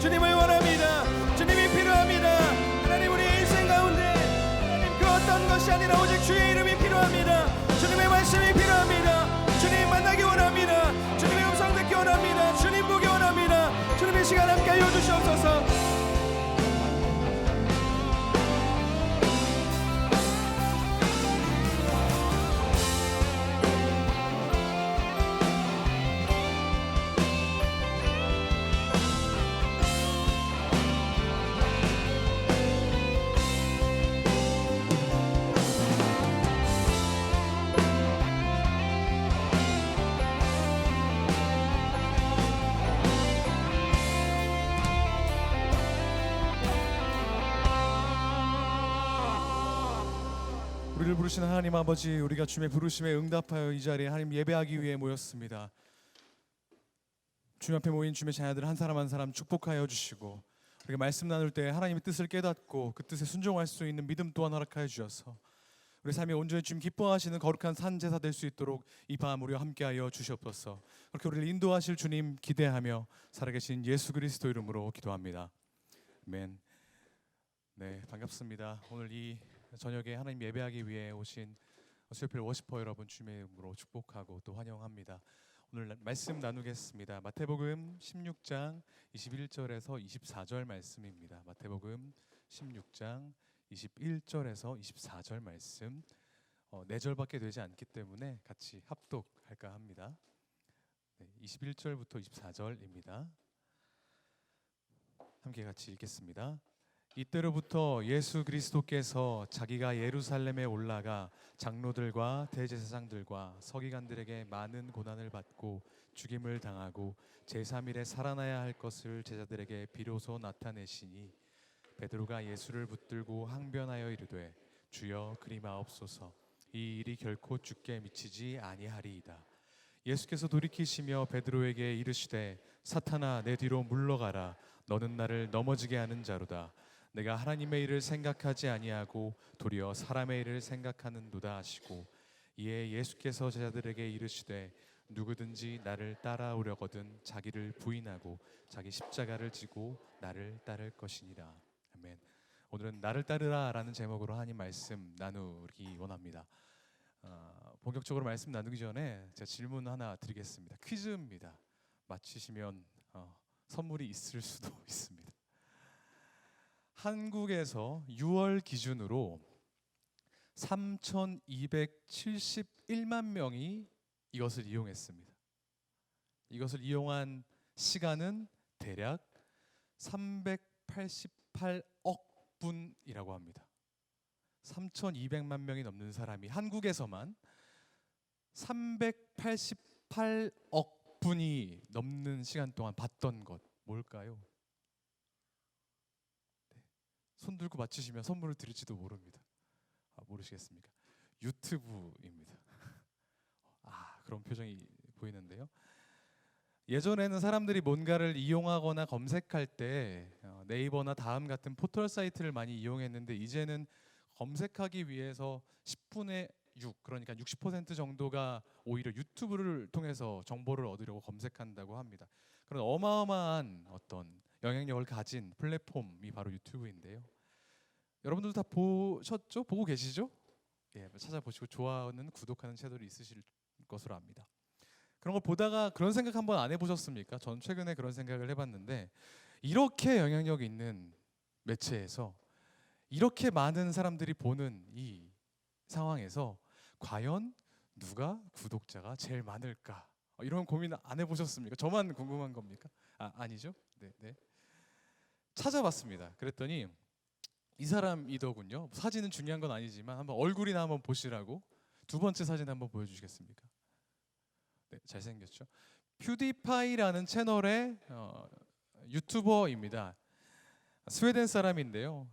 주님을 원합니다. 주님이 필요합니다. 하나님, 우리의 인생 가운데 하나님 그 어떤 것이 아니라 오직 주의 이름이 필요합니다. 주님의 말씀이 필요합니다. 주님 만나기 원합니다. 주님의 음성 듣기 원합니다. 주님 보기 원합니다. 주님의 시간 함께 하여 주시옵소서. 우리를 부르시는 하나님 아버지, 우리가 주님의 부르심에 응답하여 이 자리에 하나님 예배하기 위해 모였습니다. 주님 앞에 모인 주님의 자녀들 한 사람 한 사람 축복하여 주시고 우리가 말씀 나눌 때 하나님의 뜻을 깨닫고 그 뜻에 순종할 수 있는 믿음 또한 허락하여 주셔서 우리 삶이 온전히 주님 기뻐하시는 거룩한 산제사 될 수 있도록 이 밤 우리와 함께하여 주시옵소서. 그렇게 우리를 인도하실 주님 기대하며 살아계신 예수 그리스도 이름으로 기도합니다. 아멘. 네, 반갑습니다. 오늘 이 저녁에 하나님 예배하기 위해 오신 수요필 워시퍼 여러분 주님의 이름으로 축복하고 또 환영합니다. 오늘 말씀 나누겠습니다. 마태복음 16장 21절에서 24절 말씀입니다. 마태복음 16장 21절에서 24절 말씀 4절밖에 되지 않기 때문에 같이 합독할까 합니다. 21절부터 24절입니다. 함께 같이 읽겠습니다. 이때로부터 예수 그리스도께서 자기가 예루살렘에 올라가 장로들과 대제사장들과 서기관들에게 많은 고난을 받고 죽임을 당하고 제3일에 살아나야 할 것을 제자들에게 비로소 나타내시니 베드로가 예수를 붙들고 항변하여 이르되 주여 그리 마옵소서 이 일이 결코 주께 미치지 아니하리이다. 예수께서 돌이키시며 베드로에게 이르시되 사탄아 내 뒤로 물러가라 너는 나를 넘어지게 하는 자로다. 내가 하나님의 일을 생각하지 아니하고 도리어 사람의 일을 생각하는도다 하시고 이에 예수께서 제자들에게 이르시되 누구든지 나를 따라오려거든 자기를 부인하고 자기 십자가를 지고 나를 따를 것이니라. 아멘. 오늘은 나를 따르라 라는 제목으로 하나님 말씀 나누기 원합니다. 본격적으로 말씀 나누기 전에 제가 질문 하나 드리겠습니다. 퀴즈입니다. 맞히시면 선물이 있을 수도 있습니다. 한국에서 6월 기준으로 3,271만 명이 이것을 이용했습니다. 이것을 이용한 시간은 대략 388억 분이라고 합니다. 3,200만 명이 넘는 사람이 한국에서만 388억 분이 넘는 시간 동안 봤던 것 뭘까요? 손 들고 맞추시면 선물을 드릴지도 모릅니다. 모르시겠습니까? 유튜브입니다. 그런 표정이 보이는데요. 예전에는 사람들이 뭔가를 이용하거나 검색할 때 네이버나 다음 같은 포털 사이트를 많이 이용했는데 이제는 검색하기 위해서 10분의 6, 그러니까 60% 정도가 오히려 유튜브를 통해서 정보를 얻으려고 검색한다고 합니다. 그런 어마어마한 어떤 영향력을 가진 플랫폼이 바로 유튜브인데요. 여러분들도 다 보셨죠? 보고 계시죠? 예, 찾아보시고 좋아하는, 구독하는 채널이 있으실 것으로 압니다. 그런 걸 보다가 그런 생각 한번 안 해보셨습니까? 전 최근에 그런 생각을 해봤는데 이렇게 영향력 있는 매체에서 이렇게 많은 사람들이 보는 이 상황에서 과연 누가 구독자가 제일 많을까? 이런 고민 안 해보셨습니까? 저만 궁금한 겁니까? 아니죠? 네. 찾아봤습니다. 그랬더니 이 사람이더군요. 사진은 중요한 건 아니지만 한번 얼굴이나 한번 보시라고. 두 번째 사진 한번 보여주시겠습니까? 네, 잘생겼죠? 퓨디파이라는 채널의 유튜버입니다. 스웨덴 사람인데요.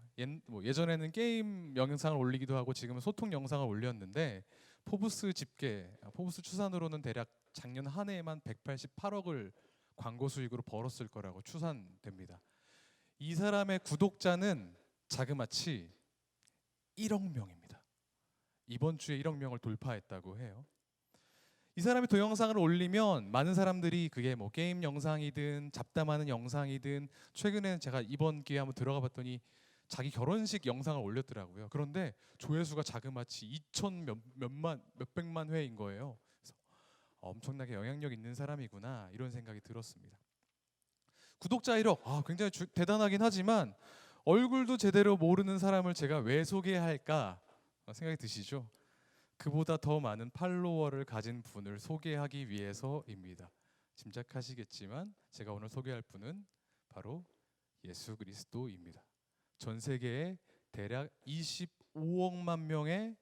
예전에는 게임 영상을 올리기도 하고 지금은 소통 영상을 올렸는데 포브스 집계, 포브스 추산으로는 대략 작년 한 해에만 188억을 광고 수익으로 벌었을 거라고 추산됩니다. 이 사람의 구독자는 자그마치 1억 명입니다. 이번 주에 1억 명을 돌파했다고 해요. 이 사람이 동영상을 올리면 많은 사람들이 그게 뭐 게임 영상이든 잡담하는 영상이든 최근에 제가 이번 기회에 한번 들어가 봤더니 자기 결혼식 영상을 올렸더라고요. 그런데 조회수가 자그마치 2천 몇백만 회인 거예요. 그래서 엄청나게 영향력 있는 사람이구나 이런 생각이 들었습니다. 구독자 1억 굉장히 대단하긴 하지만 얼굴도 제대로 모르는 사람을 제가 왜 소개할까 생각이 드시죠? 그보다 더 많은 팔로워를 가진 분을 소개하기 위해서입니다. 짐작하시겠지만 제가 오늘 소개할 분은 바로 예수 그리스도입니다. 전 세계에 대략 25억만 명의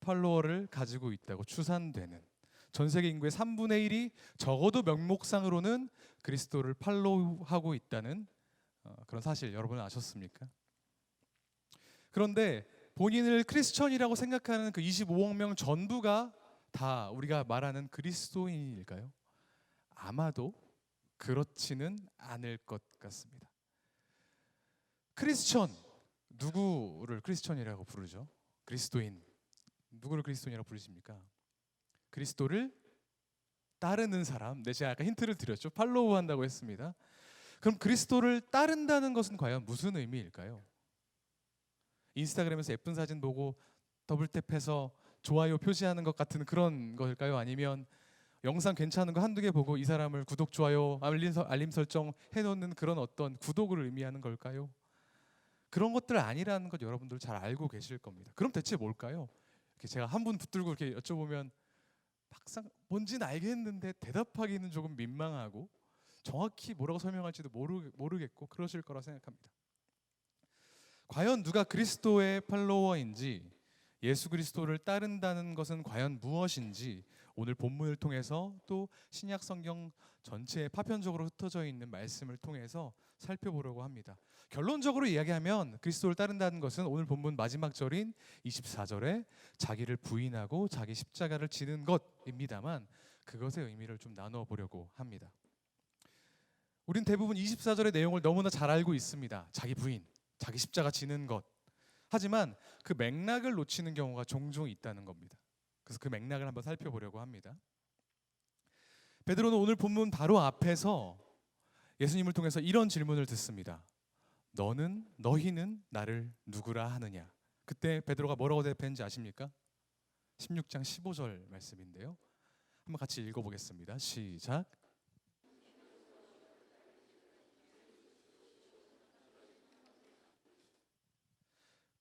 팔로워를 가지고 있다고 추산되는, 전 세계 인구의 3분의 1이 적어도 명목상으로는 그리스도를 팔로우하고 있다는 그런 사실 여러분은 아셨습니까? 그런데 본인을 크리스천이라고 생각하는 그 25억 명 전부가 다 우리가 말하는 그리스도인일까요? 아마도 그렇지는 않을 것 같습니다. 크리스천, 누구를 크리스천이라고 부르죠? 그리스도인, 누구를 그리스도인이라고 부르십니까? 그리스도를 따르는 사람. 제가 아까 힌트를 드렸죠. 팔로우 한다고 했습니다. 그럼 그리스도를 따른다는 것은 과연 무슨 의미일까요? 인스타그램에서 예쁜 사진 보고 더블탭해서 좋아요 표시하는 것 같은 그런 걸까요? 아니면 영상 괜찮은 거 한두 개 보고 이 사람을 구독, 좋아요, 알림 설정 해놓는 그런 어떤 구독을 의미하는 걸까요? 그런 것들 아니라는 것 여러분들 잘 알고 계실 겁니다. 그럼 대체 뭘까요? 이렇게 제가 한 분 붙들고 이렇게 여쭤보면 막상 뭔지는 알겠는데 대답하기는 조금 민망하고 정확히 뭐라고 설명할지도 모르겠고 그러실 거라 생각합니다. 과연 누가 그리스도의 팔로워인지, 예수 그리스도를 따른다는 것은 과연 무엇인지 오늘 본문을 통해서 또 신약 성경 전체에 파편적으로 흩어져 있는 말씀을 통해서 살펴보려고 합니다. 결론적으로 이야기하면 그리스도를 따른다는 것은 오늘 본문 마지막 절인 24절에 자기를 부인하고 자기 십자가를 지는 것입니다만 그것의 의미를 좀 나눠 보려고 합니다. 우린 대부분 24절의 내용을 너무나 잘 알고 있습니다. 자기 부인, 자기 십자가 지는 것. 하지만 그 맥락을 놓치는 경우가 종종 있다는 겁니다. 그래서 그 맥락을 한번 살펴보려고 합니다. 베드로는 오늘 본문 바로 앞에서 예수님을 통해서 이런 질문을 듣습니다. 너희는 나를 누구라 하느냐? 그때 베드로가 뭐라고 대답했는지 아십니까? 16장 15절 말씀인데요. 한번 같이 읽어보겠습니다. 시작.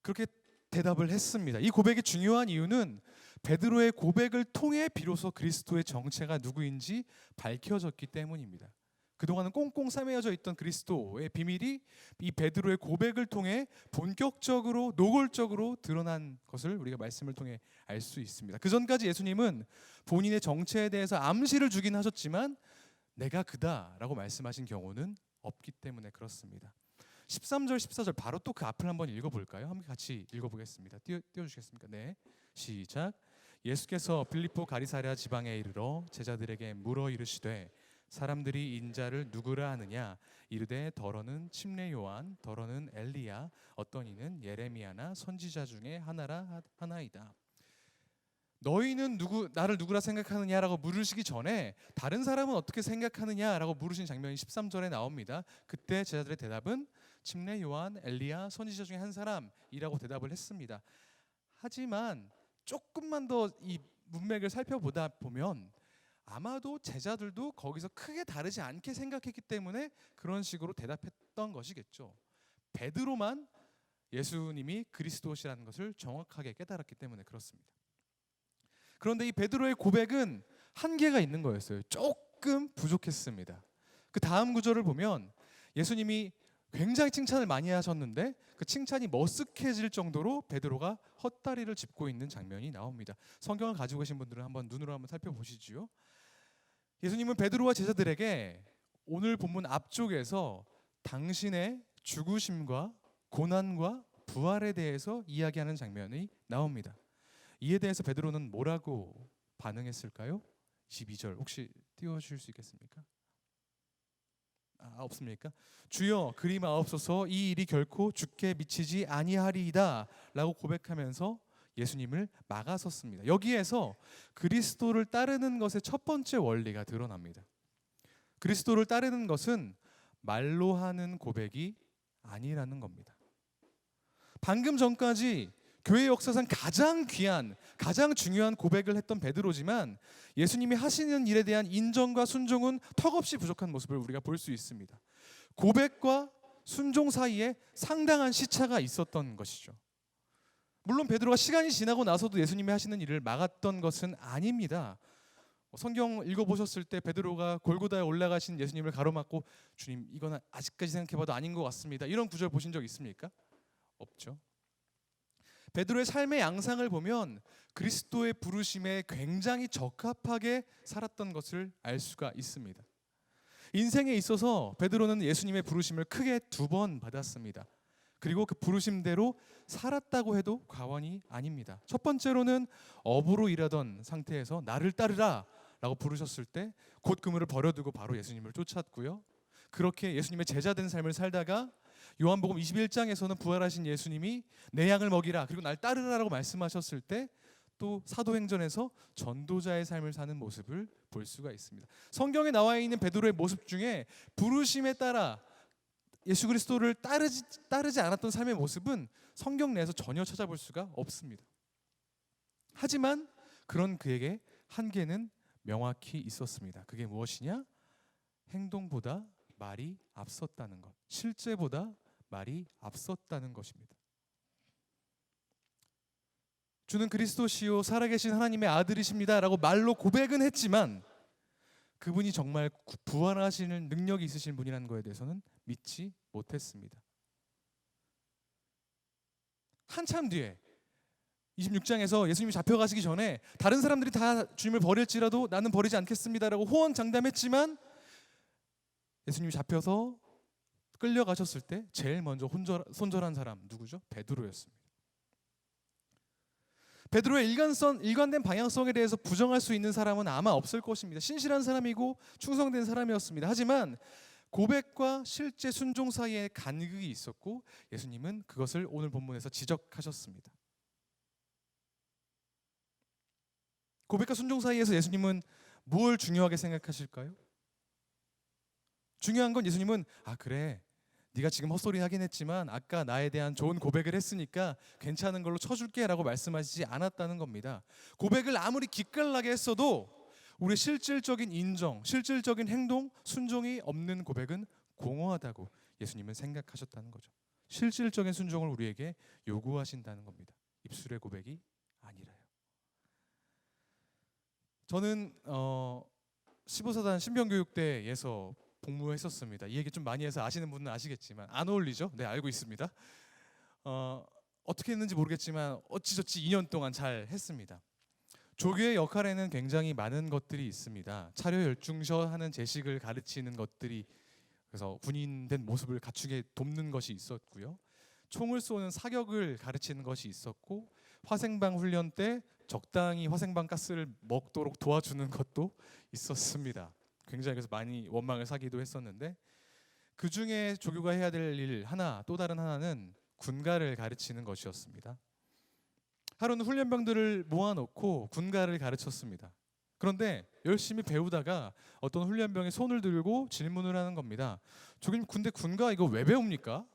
그렇게 대답을 했습니다. 이 고백이 중요한 이유는 베드로의 고백을 통해 비로소 그리스도의 정체가 누구인지 밝혀졌기 때문입니다. 그동안은 꽁꽁 싸매어져 있던 그리스도의 비밀이 이 베드로의 고백을 통해 본격적으로 노골적으로 드러난 것을 우리가 말씀을 통해 알 수 있습니다. 그 전까지 예수님은 본인의 정체에 대해서 암시를 주긴 하셨지만 내가 그다라고 말씀하신 경우는 없기 때문에 그렇습니다. 13절 14절 바로 또 그 앞을 한번 읽어볼까요? 한번 같이 읽어보겠습니다. 띄워주시겠습니까? 네, 시작. 예수께서 빌립보 가리사랴 지방에 이르러 제자들에게 물어 이르시되 사람들이 인자를 누구라 하느냐? 이르되 더러는 침례 요한, 더러는 엘리야, 어떤 이는 예레미야나 선지자 중에 하나이다. 너희는 나를 누구라 생각하느냐라고 물으시기 전에 다른 사람은 어떻게 생각하느냐라고 물으신 장면이 13절에 나옵니다. 그때 제자들의 대답은 침례 요한, 엘리야, 선지자 중에 한 사람이라고 대답을 했습니다. 하지만 조금만 더 이 문맥을 살펴보다 보면 아마도 제자들도 거기서 크게 다르지 않게 생각했기 때문에 그런 식으로 대답했던 것이겠죠. 베드로만 예수님이 그리스도시라는 것을 정확하게 깨달았기 때문에 그렇습니다. 그런데 이 베드로의 고백은 한계가 있는 거였어요. 조금 부족했습니다. 그 다음 구절을 보면 예수님이 굉장히 칭찬을 많이 하셨는데 그 칭찬이 머쓱해질 정도로 베드로가 헛다리를 짚고 있는 장면이 나옵니다. 성경을 가지고 계신 분들은 한번 눈으로 한번 살펴보시지요. 예수님은 베드로와 제자들에게 오늘 본문 앞쪽에서 당신의 죽으심과 고난과 부활에 대해서 이야기하는 장면이 나옵니다. 이에 대해서 베드로는 뭐라고 반응했을까요? 22절 혹시 띄워주실 수 있겠습니까? 없습니까? 주여 그리 마옵소서, 이 일이 결코 주께 미치지 아니하리이다 라고 고백하면서 예수님을 막아섰습니다. 여기에서 그리스도를 따르는 것의 첫 번째 원리가 드러납니다. 그리스도를 따르는 것은 말로 하는 고백이 아니라는 겁니다. 방금 전까지 교회 역사상 가장 귀한, 가장 중요한 고백을 했던 베드로지만 예수님이 하시는 일에 대한 인정과 순종은 턱없이 부족한 모습을 우리가 볼 수 있습니다. 고백과 순종 사이에 상당한 시차가 있었던 것이죠. 물론 베드로가 시간이 지나고 나서도 예수님이 하시는 일을 막았던 것은 아닙니다. 성경 읽어보셨을 때 베드로가 골고다에 올라가신 예수님을 가로막고 주님 이건 아직까지 생각해봐도 아닌 것 같습니다, 이런 구절 보신 적 있습니까? 없죠. 베드로의 삶의 양상을 보면 그리스도의 부르심에 굉장히 적합하게 살았던 것을 알 수가 있습니다. 인생에 있어서 베드로는 예수님의 부르심을 크게 2번 받았습니다. 그리고 그 부르심대로 살았다고 해도 과언이 아닙니다. 첫 번째로는 어부로 일하던 상태에서 나를 따르라 라고 부르셨을 때 곧 그물을 버려두고 바로 예수님을 쫓았고요. 그렇게 예수님의 제자된 삶을 살다가 요한복음 21장에서는 부활하신 예수님이 내 양을 먹이라 그리고 날 따르라라고 말씀하셨을 때 또 사도행전에서 전도자의 삶을 사는 모습을 볼 수가 있습니다. 성경에 나와 있는 베드로의 모습 중에 부르심에 따라 예수 그리스도를 따르지 않았던 삶의 모습은 성경 내에서 전혀 찾아볼 수가 없습니다. 하지만 그런 그에게 한계는 명확히 있었습니다. 그게 무엇이냐? 행동보다 말이 앞섰다는 것, 실제보다 말이 앞섰다는 것입니다. 주는 그리스도시요 살아계신 하나님의 아들이십니다 라고 말로 고백은 했지만 그분이 정말 부활하시는 능력이 있으신 분이라는 것에 대해서는 믿지 못했습니다. 한참 뒤에 26장에서 예수님이 잡혀가시기 전에 다른 사람들이 다 주님을 버릴지라도 나는 버리지 않겠습니다라고 호언장담했지만 예수님이 잡혀서 끌려가셨을 때 제일 먼저 손절한 사람 누구죠? 베드로였습니다. 베드로의 일관된 방향성에 대해서 부정할 수 있는 사람은 아마 없을 것입니다. 신실한 사람이고 충성된 사람이었습니다. 하지만 고백과 실제 순종 사이에 간극이 있었고 예수님은 그것을 오늘 본문에서 지적하셨습니다. 고백과 순종 사이에서 예수님은 뭘 중요하게 생각하실까요? 중요한 건 예수님은 그래 네가 지금 헛소리 하긴 했지만 아까 나에 대한 좋은 고백을 했으니까 괜찮은 걸로 쳐줄게 라고 말씀하시지 않았다는 겁니다. 고백을 아무리 기깔나게 했어도 우리의 실질적인 인정, 실질적인 행동, 순종이 없는 고백은 공허하다고 예수님은 생각하셨다는 거죠. 실질적인 순종을 우리에게 요구하신다는 겁니다. 입술의 고백이 아니라요. 저는 15사단 신병교육대에서 복무했었습니다. 이 얘기 좀 많이 해서 아시는 분은 아시겠지만 안 어울리죠? 네, 알고 있습니다. 어떻게 했는지 모르겠지만 어찌저찌 2년 동안 잘 했습니다. 조교의 역할에는 굉장히 많은 것들이 있습니다. 차려 열중셔 하는 제식을 가르치는 것들이 그래서 군인된 모습을 갖추게 돕는 것이 있었고요. 총을 쏘는 사격을 가르치는 것이 있었고, 화생방 훈련 때 적당히 화생방 가스를 먹도록 도와주는 것도 있었습니다. 굉장히 그래서 많이 원망을 사기도 했었는데, 그 중에 조교가 해야 될 일 하나, 또 다른 하나는 군가를 가르치는 것이었습니다. 하루는 훈련병들을 모아놓고 군가를 가르쳤습니다. 그런데 열심히 배우다가 어떤 훈련병이 손을 들고 질문을 하는 겁니다. 조교님, 근데 군가 이거 왜 배웁니까?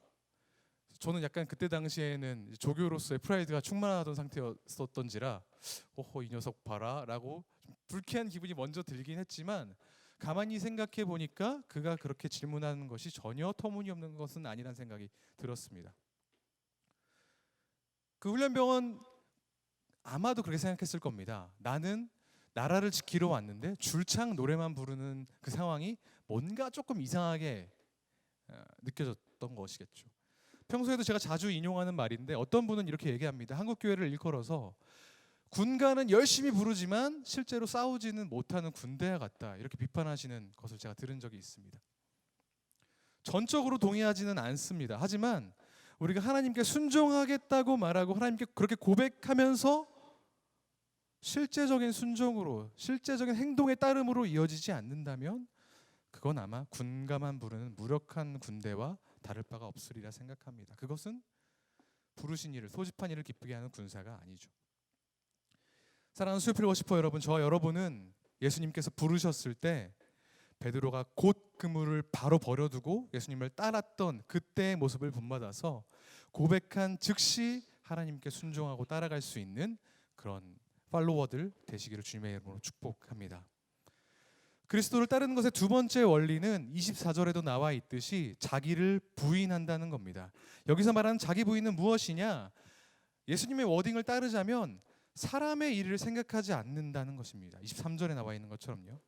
저는 약간 그때 당시에는 조교로서의 프라이드가 충만하던 상태였었던지라 이 녀석 봐라 라고 좀 불쾌한 기분이 먼저 들긴 했지만, 가만히 생각해 보니까 그가 그렇게 질문하는 것이 전혀 터무니없는 것은 아니라는 생각이 들었습니다. 그 훈련병은 아마도 그렇게 생각했을 겁니다. 나는 나라를 지키러 왔는데 줄창 노래만 부르는 그 상황이 뭔가 조금 이상하게 느껴졌던 것이겠죠. 평소에도 제가 자주 인용하는 말인데, 어떤 분은 이렇게 얘기합니다. 한국교회를 일컬어서 군가는 열심히 부르지만 실제로 싸우지는 못하는 군대와 같다, 이렇게 비판하시는 것을 제가 들은 적이 있습니다. 전적으로 동의하지는 않습니다. 하지만 우리가 하나님께 순종하겠다고 말하고 하나님께 그렇게 고백하면서 실제적인 순종으로, 실제적인 행동의 따름으로 이어지지 않는다면 그건 아마 군가만 부르는 무력한 군대와 다를 바가 없으리라 생각합니다. 그것은 부르신 이를, 소집한 이를 기쁘게 하는 군사가 아니죠. 사랑하는 수요필 워시퍼 여러분, 저와 여러분은 예수님께서 부르셨을 때 베드로가 곧 그물을 바로 버려두고 예수님을 따랐던 그때의 모습을 본받아서 고백한 즉시 하나님께 순종하고 따라갈 수 있는 그런 팔로워들 되시기를 주님의 이름으로 축복합니다. 그리스도를 따르는 것의 두 번째 원리는 24절에도 나와 있듯이 자기를 부인한다는 겁니다. 여기서 말하는 자기 부인은 무엇이냐? 예수님의 워딩을 따르자면 사람의 일을 생각하지 않는다는 것입니다. 23절에 나와 있는 것처럼요.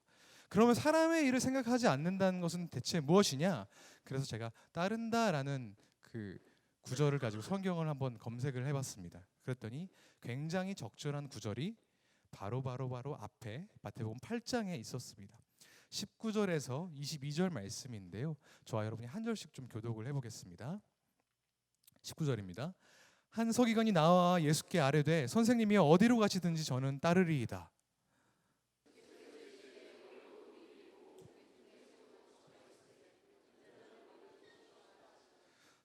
그러면 사람의 일을 생각하지 않는다는 것은 대체 무엇이냐? 그래서 제가 따른다라는 그 구절을 가지고 성경을 한번 검색을 해봤습니다. 그랬더니 굉장히 적절한 구절이 바로 앞에 마태복음 8장에 있었습니다. 19절에서 22절 말씀인데요. 저와 여러분이 한 절씩 좀 교독을 해보겠습니다. 19절입니다. 한 서기관이 나와 예수께 아뢰되 선생님이여 어디로 가시든지 저는 따르리이다.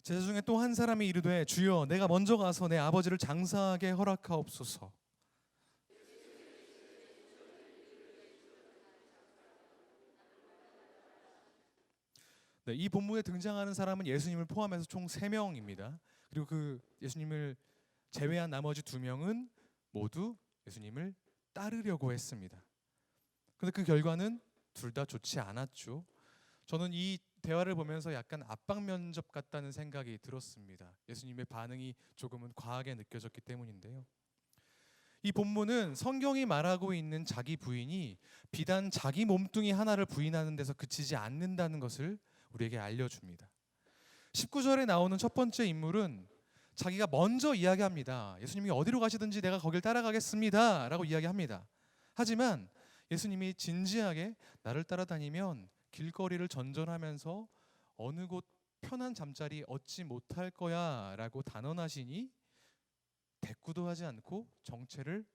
제자 중에 또 한 사람이 이르되 주여 내가 먼저 가서 내 아버지를 장사하게 허락하옵소서. 네, 이 본문에 등장하는 사람은 예수님을 포함해서 총 3명입니다. 그리고 그 예수님을 제외한 나머지 2명은 모두 예수님을 따르려고 했습니다. 그런데 그 결과는 둘 다 좋지 않았죠. 저는 이 대화를 보면서 약간 압박 면접 같다는 생각이 들었습니다. 예수님의 반응이 조금은 과하게 느껴졌기 때문인데요. 이 본문은 성경이 말하고 있는 자기 부인이 비단 자기 몸뚱이 하나를 부인하는 데서 그치지 않는다는 것을 우리에게 알려줍니다. 19절에 나오는 첫 번째 인물은 자기가 먼저 이야기합니다. 예수님이 어디로 가시든지 내가 거길 따라가겠습니다 라고 이야기합니다. 하지만 예수님이 진지하게 나를 따라다니면 길거리를 전전하면서 어느 곳 편한 잠자리 얻지 못할 거야 라고 단언하시니 대꾸도 하지 않고 정체를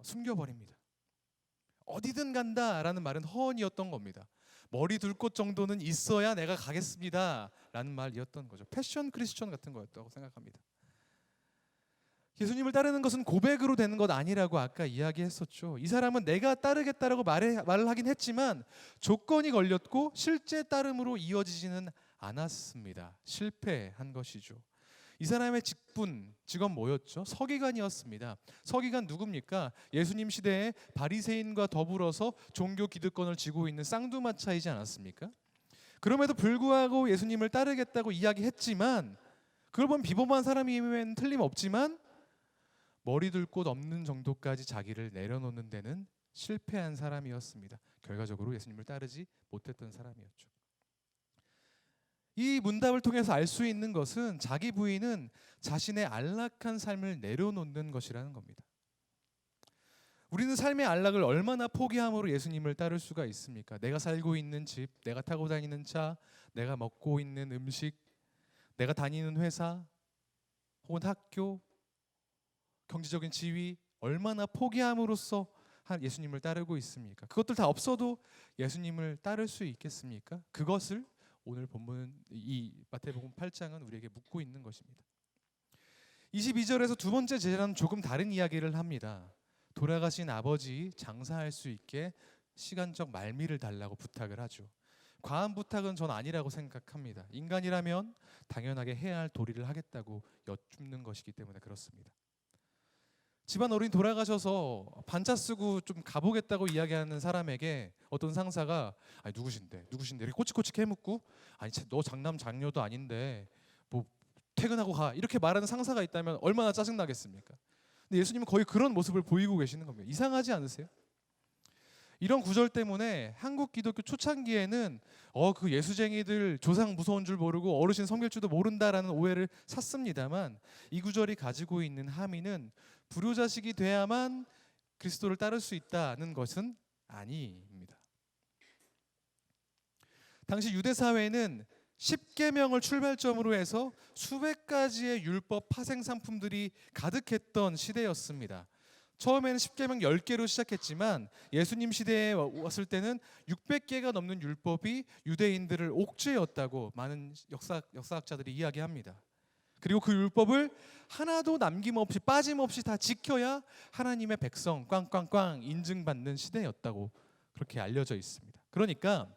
숨겨버립니다. 어디든 간다라는 말은 허언이었던 겁니다. 머리 둘 곳 정도는 있어야 내가 가겠습니다 라는 말이었던 거죠. 패션 크리스천 같은 거였다고 생각합니다. 예수님을 따르는 것은 고백으로 되는 것 아니라고 아까 이야기했었죠. 이 사람은 내가 따르겠다라고 말을 하긴 했지만 조건이 걸렸고 실제 따름으로 이어지지는 않았습니다. 실패한 것이죠. 이 사람의 직업 뭐였죠? 서기관이었습니다. 서기관 누굽니까? 예수님 시대에 바리새인과 더불어서 종교 기득권을 쥐고 있는 쌍두마차이지 않았습니까? 그럼에도 불구하고 예수님을 따르겠다고 이야기했지만, 그걸 보면 비범한 사람이면 틀림없지만 머리 둘 곳 없는 정도까지 자기를 내려놓는 데는 실패한 사람이었습니다. 결과적으로 예수님을 따르지 못했던 사람이었죠. 이 문답을 통해서 알 수 있는 것은 자기 부인은 자신의 안락한 삶을 내려놓는 것이라는 겁니다. 우리는 삶의 안락을 얼마나 포기함으로 예수님을 따를 수가 있습니까? 내가 살고 있는 집, 내가 타고 다니는 차, 내가 먹고 있는 음식, 내가 다니는 회사 혹은 학교, 경제적인 지위, 얼마나 포기함으로써 예수님을 따르고 있습니까? 그것들 다 없어도 예수님을 따를 수 있겠습니까? 그것을 오늘 본문 이 마태복음 8장은 우리에게 묻고 있는 것입니다. 22절에서 두 번째 제자는 조금 다른 이야기를 합니다. 돌아가신 아버지 장사할 수 있게 시간적 말미를 달라고 부탁을 하죠. 과한 부탁은 전 아니라고 생각합니다. 인간이라면 당연하게 해야 할 도리를 하겠다고 여쭙는 것이기 때문에 그렇습니다. 집안 어른이 돌아가셔서 반차 쓰고 좀 가보겠다고 이야기하는 사람에게 어떤 상사가 아니 누구신데 이렇게 꼬치꼬치 캐묻고 아니 너 장남 장녀도 아닌데 뭐 퇴근하고 가 이렇게 말하는 상사가 있다면 얼마나 짜증나겠습니까? 근데 예수님은 거의 그런 모습을 보이고 계시는 겁니다. 이상하지 않으세요? 이런 구절 때문에 한국 기독교 초창기에는 그 예수쟁이들 조상 무서운 줄 모르고 어르신 섬길 줄도 모른다라는 오해를 샀습니다만 이 구절이 가지고 있는 함의는 불효자식이 돼야만 그리스도를 따를 수 있다는 것은 아닙니다. 당시 유대 사회는 10계명을 출발점으로 해서 수백 가지의 율법 파생 상품들이 가득했던 시대였습니다. 처음에는 10계명 10개로 시작했지만 예수님 시대에 왔을 때는 600개가 넘는 율법이 유대인들을 옥죄였다고 많은 역사학자들이 이야기합니다. 그리고 그 율법을 하나도 남김없이 빠짐없이 다 지켜야 하나님의 백성 꽝꽝꽝 인증받는 시대였다고 그렇게 알려져 있습니다. 그러니까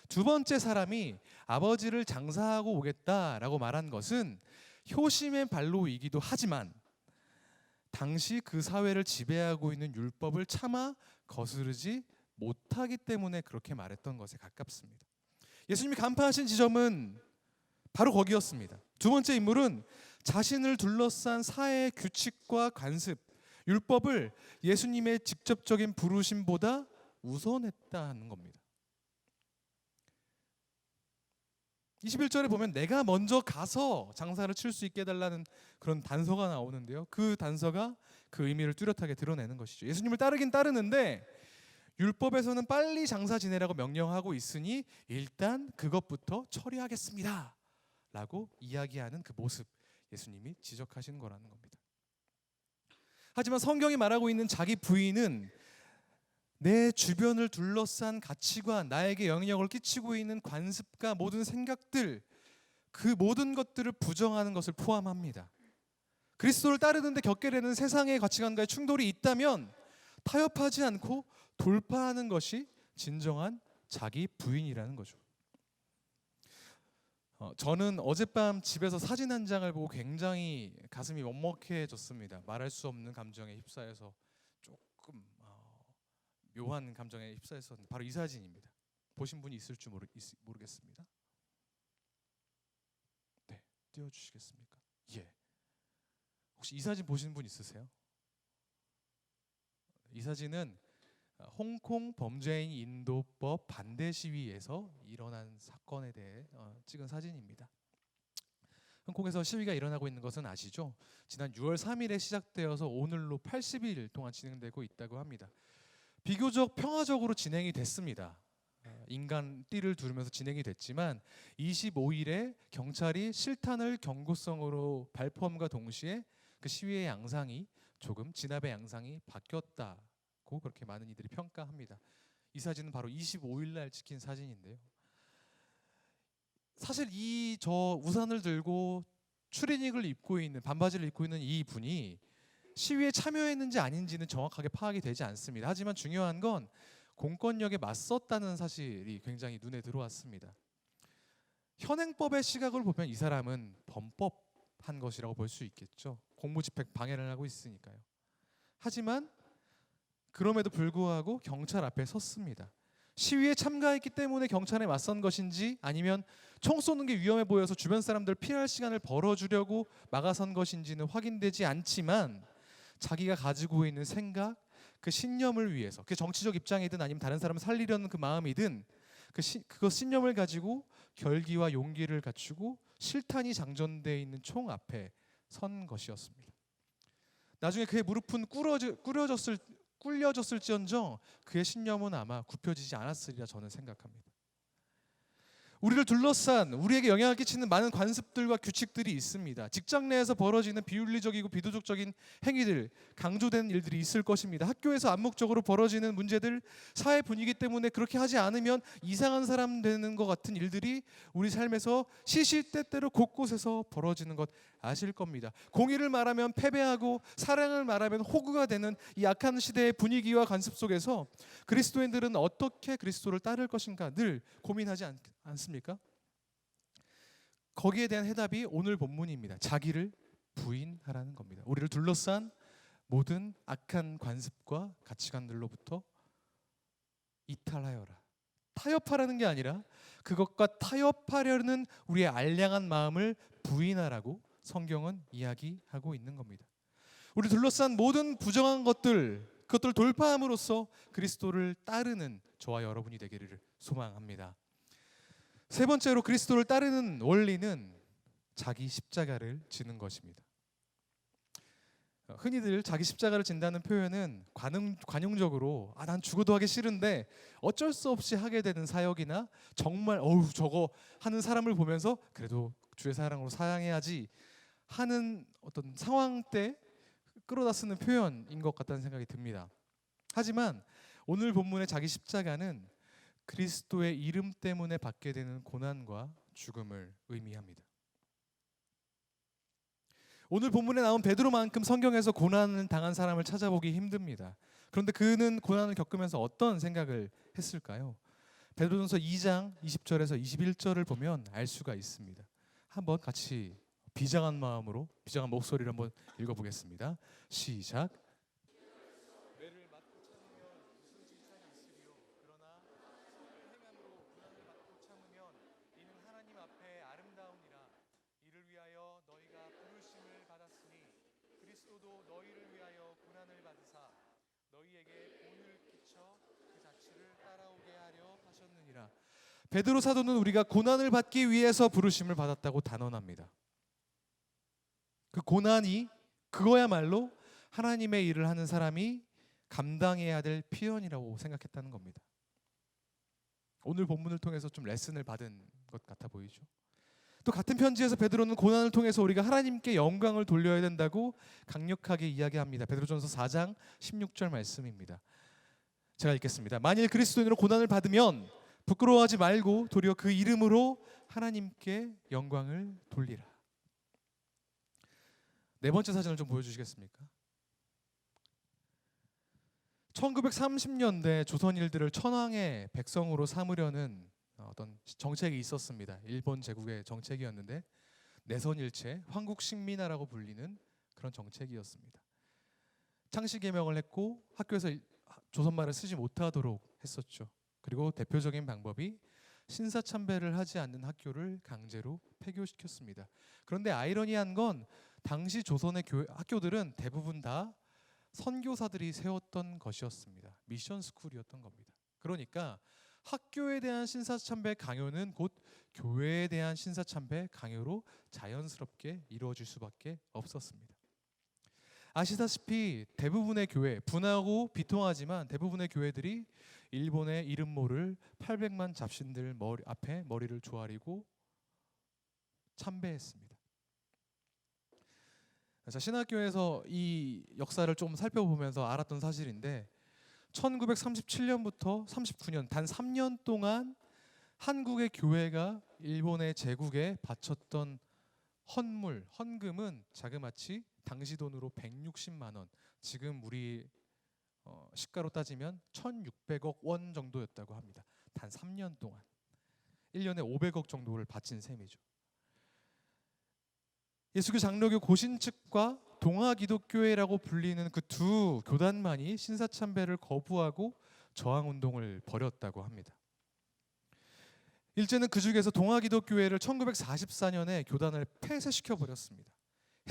두 번째 사람이 아버지를 장사하고 오겠다라고 말한 것은 효심의 발로이기도 하지만 당시 그 사회를 지배하고 있는 율법을 차마 거스르지 못하기 때문에 그렇게 말했던 것에 가깝습니다. 예수님이 간파하신 지점은 바로 거기였습니다. 두 번째 인물은 자신을 둘러싼 사회의 규칙과 관습, 율법을 예수님의 직접적인 부르심보다 우선했다는 겁니다. 21절에 보면 내가 먼저 가서 장사를 칠 수 있게 해달라는 그런 단서가 나오는데요. 그 단서가 그 의미를 뚜렷하게 드러내는 것이죠. 예수님을 따르긴 따르는데 율법에서는 빨리 장사 지내라고 명령하고 있으니 일단 그것부터 처리하겠습니다 라고 이야기하는 그 모습, 예수님이 지적하시는 거라는 겁니다. 하지만 성경이 말하고 있는 자기 부인은 내 주변을 둘러싼 가치관, 나에게 영향을 끼치고 있는 관습과 모든 생각들, 그 모든 것들을 부정하는 것을 포함합니다. 그리스도를 따르는데 겪게 되는 세상의 가치관과의 충돌이 있다면 타협하지 않고 돌파하는 것이 진정한 자기 부인이라는 거죠. 저는 어젯밤 집에서 사진 한 장을 보고 굉장히 가슴이 먹먹해졌습니다. 말할 수 없는 감정에 휩싸여서 조금 묘한 감정에 휩싸였었는데 바로 이 사진입니다. 보신 분이 있을 줄 모르겠습니다. 네, 띄워주시겠습니까? 예. 혹시 이 사진 보신 분 있으세요? 이 사진은 홍콩 범죄인 인도법 반대 시위에서 일어난 사건에 대해 찍은 사진입니다. 홍콩에서 시위가 일어나고 있는 것은 아시죠? 지난 6월 3일에 시작되어서 오늘로 80일 동안 진행되고 있다고 합니다. 비교적 평화적으로 진행이 됐습니다. 인간 띠를 두르면서 진행이 됐지만 25일에 경찰이 실탄을 경고성으로 발포함과 동시에 그 시위의 양상이 조금 진압의 양상이 바뀌었다고 그렇게 많은 이들이 평가합니다. 이 사진은 바로 25일 날 찍힌 사진인데요. 사실 저 우산을 들고 추리닝을 입고 있는 반바지를 입고 있는 이 분이 시위에 참여했는지 아닌지는 정확하게 파악이 되지 않습니다. 하지만 중요한 건 공권력에 맞섰다는 사실이 굉장히 눈에 들어왔습니다. 현행법의 시각을 보면 이 사람은 범법한 것이라고 볼 수 있겠죠. 공무집행 방해를 하고 있으니까요. 하지만 그럼에도 불구하고 경찰 앞에 섰습니다. 시위에 참가했기 때문에 경찰에 맞선 것인지 아니면 총 쏘는 게 위험해 보여서 주변 사람들 피할 시간을 벌어주려고 막아선 것인지는 확인되지 않지만 자기가 가지고 있는 생각, 그 신념을 위해서, 그 정치적 입장이든 아니면 다른 사람을 살리려는 그 마음이든 그 신념을 가지고 결기와 용기를 갖추고 실탄이 장전되어 있는 총 앞에 선 것이었습니다. 나중에 그의 무릎은 꿀려졌을지언정 그의 신념은 아마 굽혀지지 않았으리라 저는 생각합니다. 우리를 둘러싼 우리에게 영향을 끼치는 많은 관습들과 규칙들이 있습니다. 직장 내에서 벌어지는 비윤리적이고 비도덕적인 행위들, 강조된 일들이 있을 것입니다. 학교에서 암묵적으로 벌어지는 문제들, 사회 분위기 때문에 그렇게 하지 않으면 이상한 사람 되는 것 같은 일들이 우리 삶에서 시시때때로 곳곳에서 벌어지는 것 아실 겁니다. 공의를 말하면 패배하고 사랑을 말하면 호구가 되는 이 악한 시대의 분위기와 관습 속에서 그리스도인들은 어떻게 그리스도를 따를 것인가 늘 고민하지 않습니까? 거기에 대한 해답이 오늘 본문입니다. 자기를 부인하라는 겁니다. 우리를 둘러싼 모든 악한 관습과 가치관들로부터 이탈하여라. 타협하라는 게 아니라 그것과 타협하려는 우리의 알량한 마음을 부인하라고 성경은 이야기하고 있는 겁니다. 우리 둘러싼 모든 부정한 그것들을 돌파함으로써 그리스도를 따르는 저와 여러분이 되기를 소망합니다. 세 번째로 그리스도를 따르는 원리는 자기 십자가를 지는 것입니다. 흔히들 자기 십자가를 진다는 표현은 관용적으로 난 죽어도 하기 싫은데 어쩔 수 없이 하게 되는 사역이나 정말 저거 하는 사람을 보면서 그래도 주의 사랑으로 사랑해야지 하는 어떤 상황 때 끌어다 쓰는 표현인 것 같다는 생각이 듭니다. 하지만 오늘 본문의 자기 십자가는 그리스도의 이름 때문에 받게 되는 고난과 죽음을 의미합니다. 오늘 본문에 나온 베드로만큼 성경에서 고난을 당한 사람을 찾아보기 힘듭니다. 그런데 그는 고난을 겪으면서 어떤 생각을 했을까요? 베드로전서 2장 20절에서 21절을 보면 알 수가 있습니다. 한번 같이 비장한 마음으로 비장한 목소리를 한번 읽어보겠습니다. 시작. 매를 맞고 참으면 무슨 칭찬이 있으리요. 그러나 행함으로 고난을 받고 참으면 이는 하나님 앞에 아름다우니라. 이를 위하여 너희가 부르심을 받았으니 그리스도도 너희를 위하여 고난을 받으사 너희에게 본을 끼쳐 그 자취를 따라오게 하려 하셨느니라. 베드로 사도는 우리가 고난을 받기 위해서 부르심을 받았다고 단언합니다. 그 고난이 그거야말로 하나님의 일을 하는 사람이 감당해야 될 피연이라고 생각했다는 겁니다. 오늘 본문을 통해서 좀 레슨을 받은 것 같아 보이죠. 또 같은 편지에서 베드로는 고난을 통해서 우리가 하나님께 영광을 돌려야 된다고 강력하게 이야기합니다. 베드로전서 4장 16절 말씀입니다. 제가 읽겠습니다. 만일 그리스도인으로 고난을 받으면 부끄러워하지 말고 도리어 그 이름으로 하나님께 영광을 돌리라. 네 번째 사진을 좀 보여주시겠습니까? 1930년대 조선 일들을 천황의 백성으로 삼으려는 어떤 정책이 있었습니다. 일본 제국의 정책이었는데 내선일체, 황국식민화라고 불리는 그런 정책이었습니다. 창씨개명을 했고 학교에서 조선말을 쓰지 못하도록 했었죠. 그리고 대표적인 방법이 신사참배를 하지 않는 학교를 강제로 폐교시켰습니다. 그런데 아이러니한 건 당시 조선의 학교들은 대부분 다 선교사들이 세웠던 것이었습니다. 미션 스쿨이었던 겁니다. 그러니까 학교에 대한 신사참배 강요는 곧 교회에 대한 신사참배 강요로 자연스럽게 이루어질 수밖에 없었습니다. 아시다시피 대부분의 교회, 분하고 비통하지만 대부분의 교회들이 일본의 이름 모를 800만 잡신들 앞에 머리를 조아리고 참배했습니다. 자, 신학교에서 이 역사를 좀 살펴보면서 알았던 사실인데 1937년부터 39년 단 3년 동안 한국의 교회가 일본의 제국에 바쳤던 헌금은 자그마치 당시 돈으로 160만 원, 지금 우리 시가로 따지면 1,600억 원 정도였다고 합니다. 단 3년 동안 1년에 500억 정도를 바친 셈이죠. 예수교 장로교 고신측과 동아기독교회라고 불리는 그 두 교단만이 신사참배를 거부하고 저항운동을 벌였다고 합니다. 일제는 그 중에서 동아기독교회를 1944년에 교단을 폐쇄시켜버렸습니다.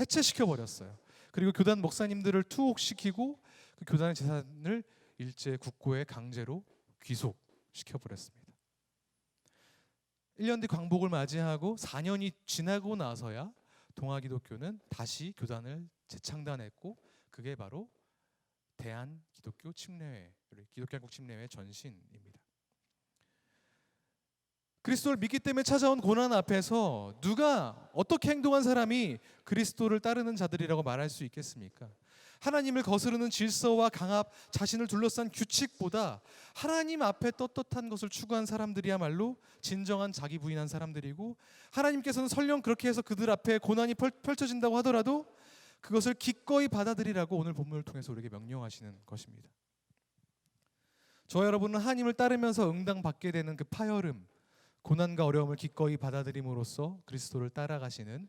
해체시켜버렸어요. 그리고 교단 목사님들을 투옥시키고 그 교단의 재산을 일제 국고에 강제로 귀속시켜버렸습니다. 1년 뒤 광복을 맞이하고 4년이 지나고 나서야 동아기독교는 다시 교단을 재창단했고 그게 바로 대한 기독교 침례회, 기독교 한국 침례회 전신입니다. 그리스도를 믿기 때문에 찾아온 고난 앞에서 누가 어떻게 행동한 사람이 그리스도를 따르는 자들이라고 말할 수 있겠습니까? 하나님을 거스르는 질서와 강압, 자신을 둘러싼 규칙보다 하나님 앞에 떳떳한 것을 추구한 사람들이야말로 진정한 자기 부인한 사람들이고, 하나님께서는 설령 그렇게 해서 그들 앞에 고난이 펼쳐진다고 하더라도 그것을 기꺼이 받아들이라고 오늘 본문을 통해서 우리에게 명령하시는 것입니다. 저와 여러분은 하나님을 따르면서 응당받게 되는 그 파열음, 고난과 어려움을 기꺼이 받아들임으로써 그리스도를 따라가시는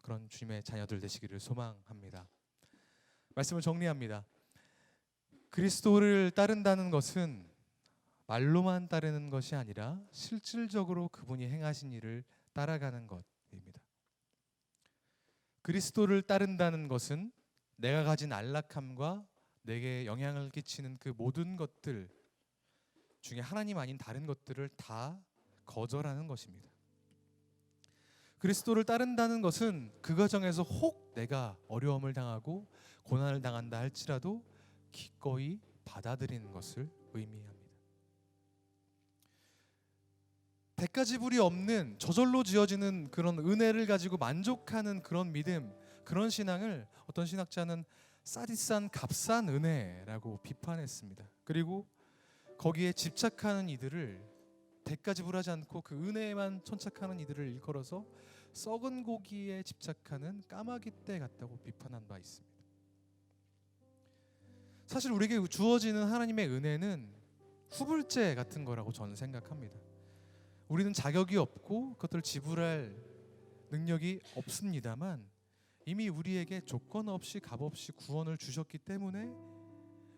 그런 주님의 자녀들 되시기를 소망합니다. 말씀을 정리합니다. 그리스도를 따른다는 것은 말로만 따르는 것이 아니라 실질적으로 그분이 행하신 일을 따라가는 것입니다. 그리스도를 따른다는 것은 내가 가진 안락함과 내게 영향을 끼치는 그 모든 것들 중에 하나님 아닌 다른 것들을 다 거절하는 것입니다. 그리스도를 따른다는 것은 그 과정에서 혹 내가 어려움을 당하고 고난을 당한다 할지라도 기꺼이 받아들이는 것을 의미합니다. 대가지불이 없는 저절로 지어지는 그런 은혜를 가지고 만족하는 그런 믿음, 그런 신앙을 어떤 신학자는 싸디싼 값싼 은혜라고 비판했습니다. 그리고 거기에 집착하는 이들을, 대가지불하지 않고 그 은혜에만 천착하는 이들을 일컬어서 썩은 고기에 집착하는 까마귀 떼 같다고 비판한 바 있습니다. 사실 우리에게 주어지는 하나님의 은혜는 후불제 같은 거라고 저는 생각합니다. 우리는 자격이 없고 그것들을 지불할 능력이 없습니다만 이미 우리에게 조건 없이 값 없이 구원을 주셨기 때문에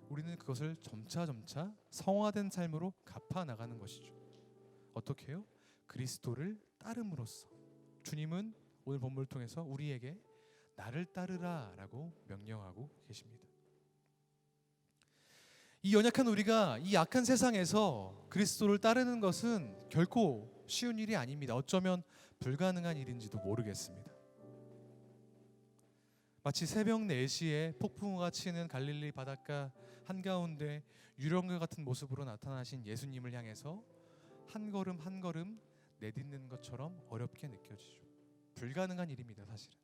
우리는 그것을 점차 성화된 삶으로 갚아 나가는 것이죠. 어떻게 해요? 그리스도를 따름으로써. 주님은 오늘 본문을 통해서 우리에게 나를 따르라 라고 명령하고 계십니다. 이 연약한 우리가 이 약한 세상에서 그리스도를 따르는 것은 결코 쉬운 일이 아닙니다. 어쩌면 불가능한 일인지도 모르겠습니다. 마치 새벽 4시에 폭풍우가 치는 갈릴리 바닷가 한가운데 유령과 같은 모습으로 나타나신 예수님을 향해서 한 걸음 한 걸음 내딛는 것처럼 어렵게 느껴지죠. 불가능한 일입니다, 사실은.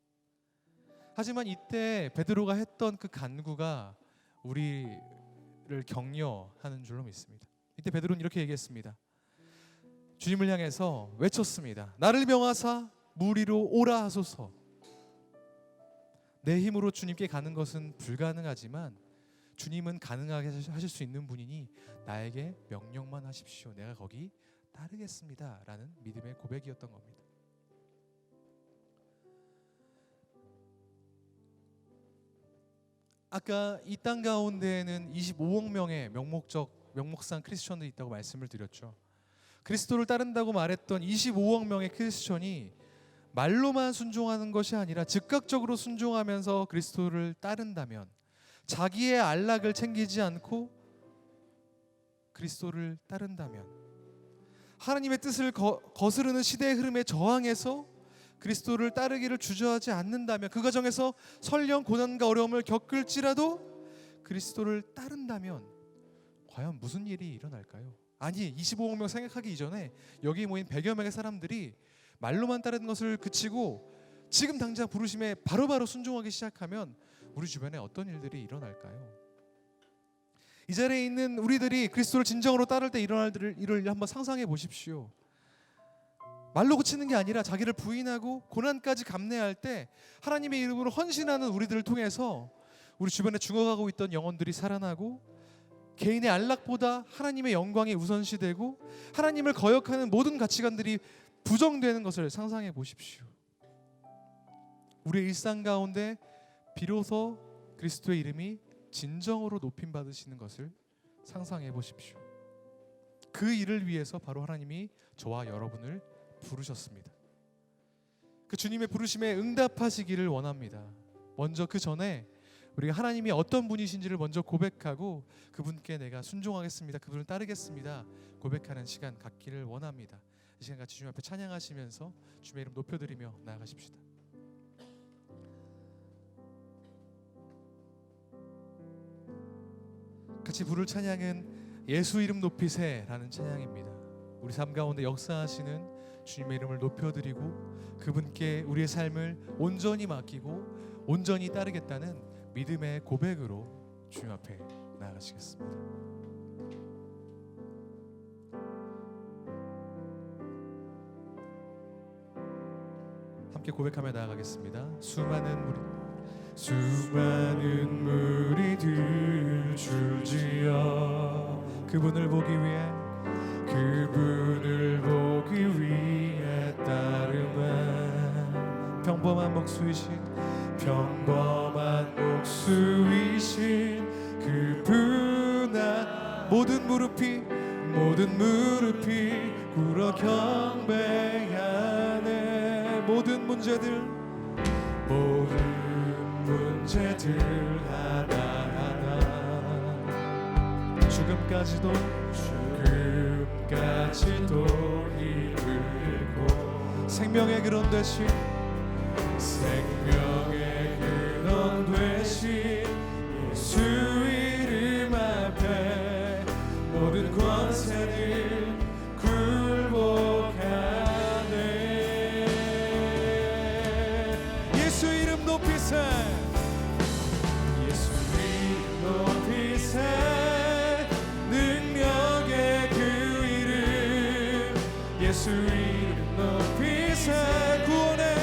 하지만 이때 베드로가 했던 그 간구가 우리를 격려하는 줄로 믿습니다. 이때 베드로는 이렇게 얘기했습니다. 주님을 향해서 외쳤습니다. 나를 명하사 물 위로 오라 하소서. 내 힘으로 주님께 가는 것은 불가능하지만 주님은 가능하게 하실 수 있는 분이니 나에게 명령만 하십시오. 내가 거기 따르겠습니다 라는 믿음의 고백이었던 겁니다. 아까 이 땅 가운데에는 25억 명의 명목상 크리스천들이 있다고 말씀을 드렸죠. 그리스도를 따른다고 말했던 25억 명의 크리스천이 말로만 순종하는 것이 아니라 즉각적으로 순종하면서 그리스도를 따른다면, 자기의 안락을 챙기지 않고 그리스도를 따른다면, 하나님의 뜻을 거스르는 시대의 흐름에 저항해서 그리스도를 따르기를 주저하지 않는다면, 그 과정에서 설령 고난과 어려움을 겪을지라도 그리스도를 따른다면 과연 무슨 일이 일어날까요? 아니, 25억 명 생각하기 이전에 여기 모인 100여 명의 사람들이 말로만 따르는 것을 그치고 지금 당장 부르심에 바로바로 순종하기 시작하면 우리 주변에 어떤 일들이 일어날까요? 이 자리에 있는 우리들이 그리스도를 진정으로 따를 때 일어날 일을 한번 상상해 보십시오. 말로 그치는 게 아니라 자기를 부인하고 고난까지 감내할 때 하나님의 이름으로 헌신하는 우리들을 통해서 우리 주변에 죽어가고 있던 영혼들이 살아나고, 개인의 안락보다 하나님의 영광이 우선시되고 하나님을 거역하는 모든 가치관들이 부정되는 것을 상상해 보십시오. 우리의 일상 가운데 비로소 그리스도의 이름이 진정으로 높임 받으시는 것을 상상해 보십시오. 그 일을 위해서 바로 하나님이 저와 여러분을 부르셨습니다. 그 주님의 부르심에 응답하시기를 원합니다. 먼저 그 전에 우리가 하나님이 어떤 분이신지를 먼저 고백하고 그분께 내가 순종하겠습니다, 그분을 따르겠습니다 고백하는 시간 갖기를 원합니다. 이 시간 같이 주님 앞에 찬양하시면서 주님의 이름 높여드리며 나아가십시다. 같이 부를 찬양은 예수 이름 높이세라는 찬양입니다. 우리 삶 가운데 역사하시는 주님의 이름을 높여드리고 그분께 우리의 삶을 온전히 맡기고 온전히 따르겠다는 믿음의 고백으로 주님 앞에 나아가시겠습니다. 함께 고백하며 나아가겠습니다. 수많은 무리들 줄지어 그분을 보기 위해 따르만 평범한 목수이신 그분 앞 모든 무릎이 꿇어 경배하네. 모든 문제들 하나하나 죽음까지도 이끌고 생명의 근원 되신 예수 이름 앞에 모든 권세를 굴복하네. 예수 이름 높이세 능력의 그 이름 예수 이름 높이세 구원의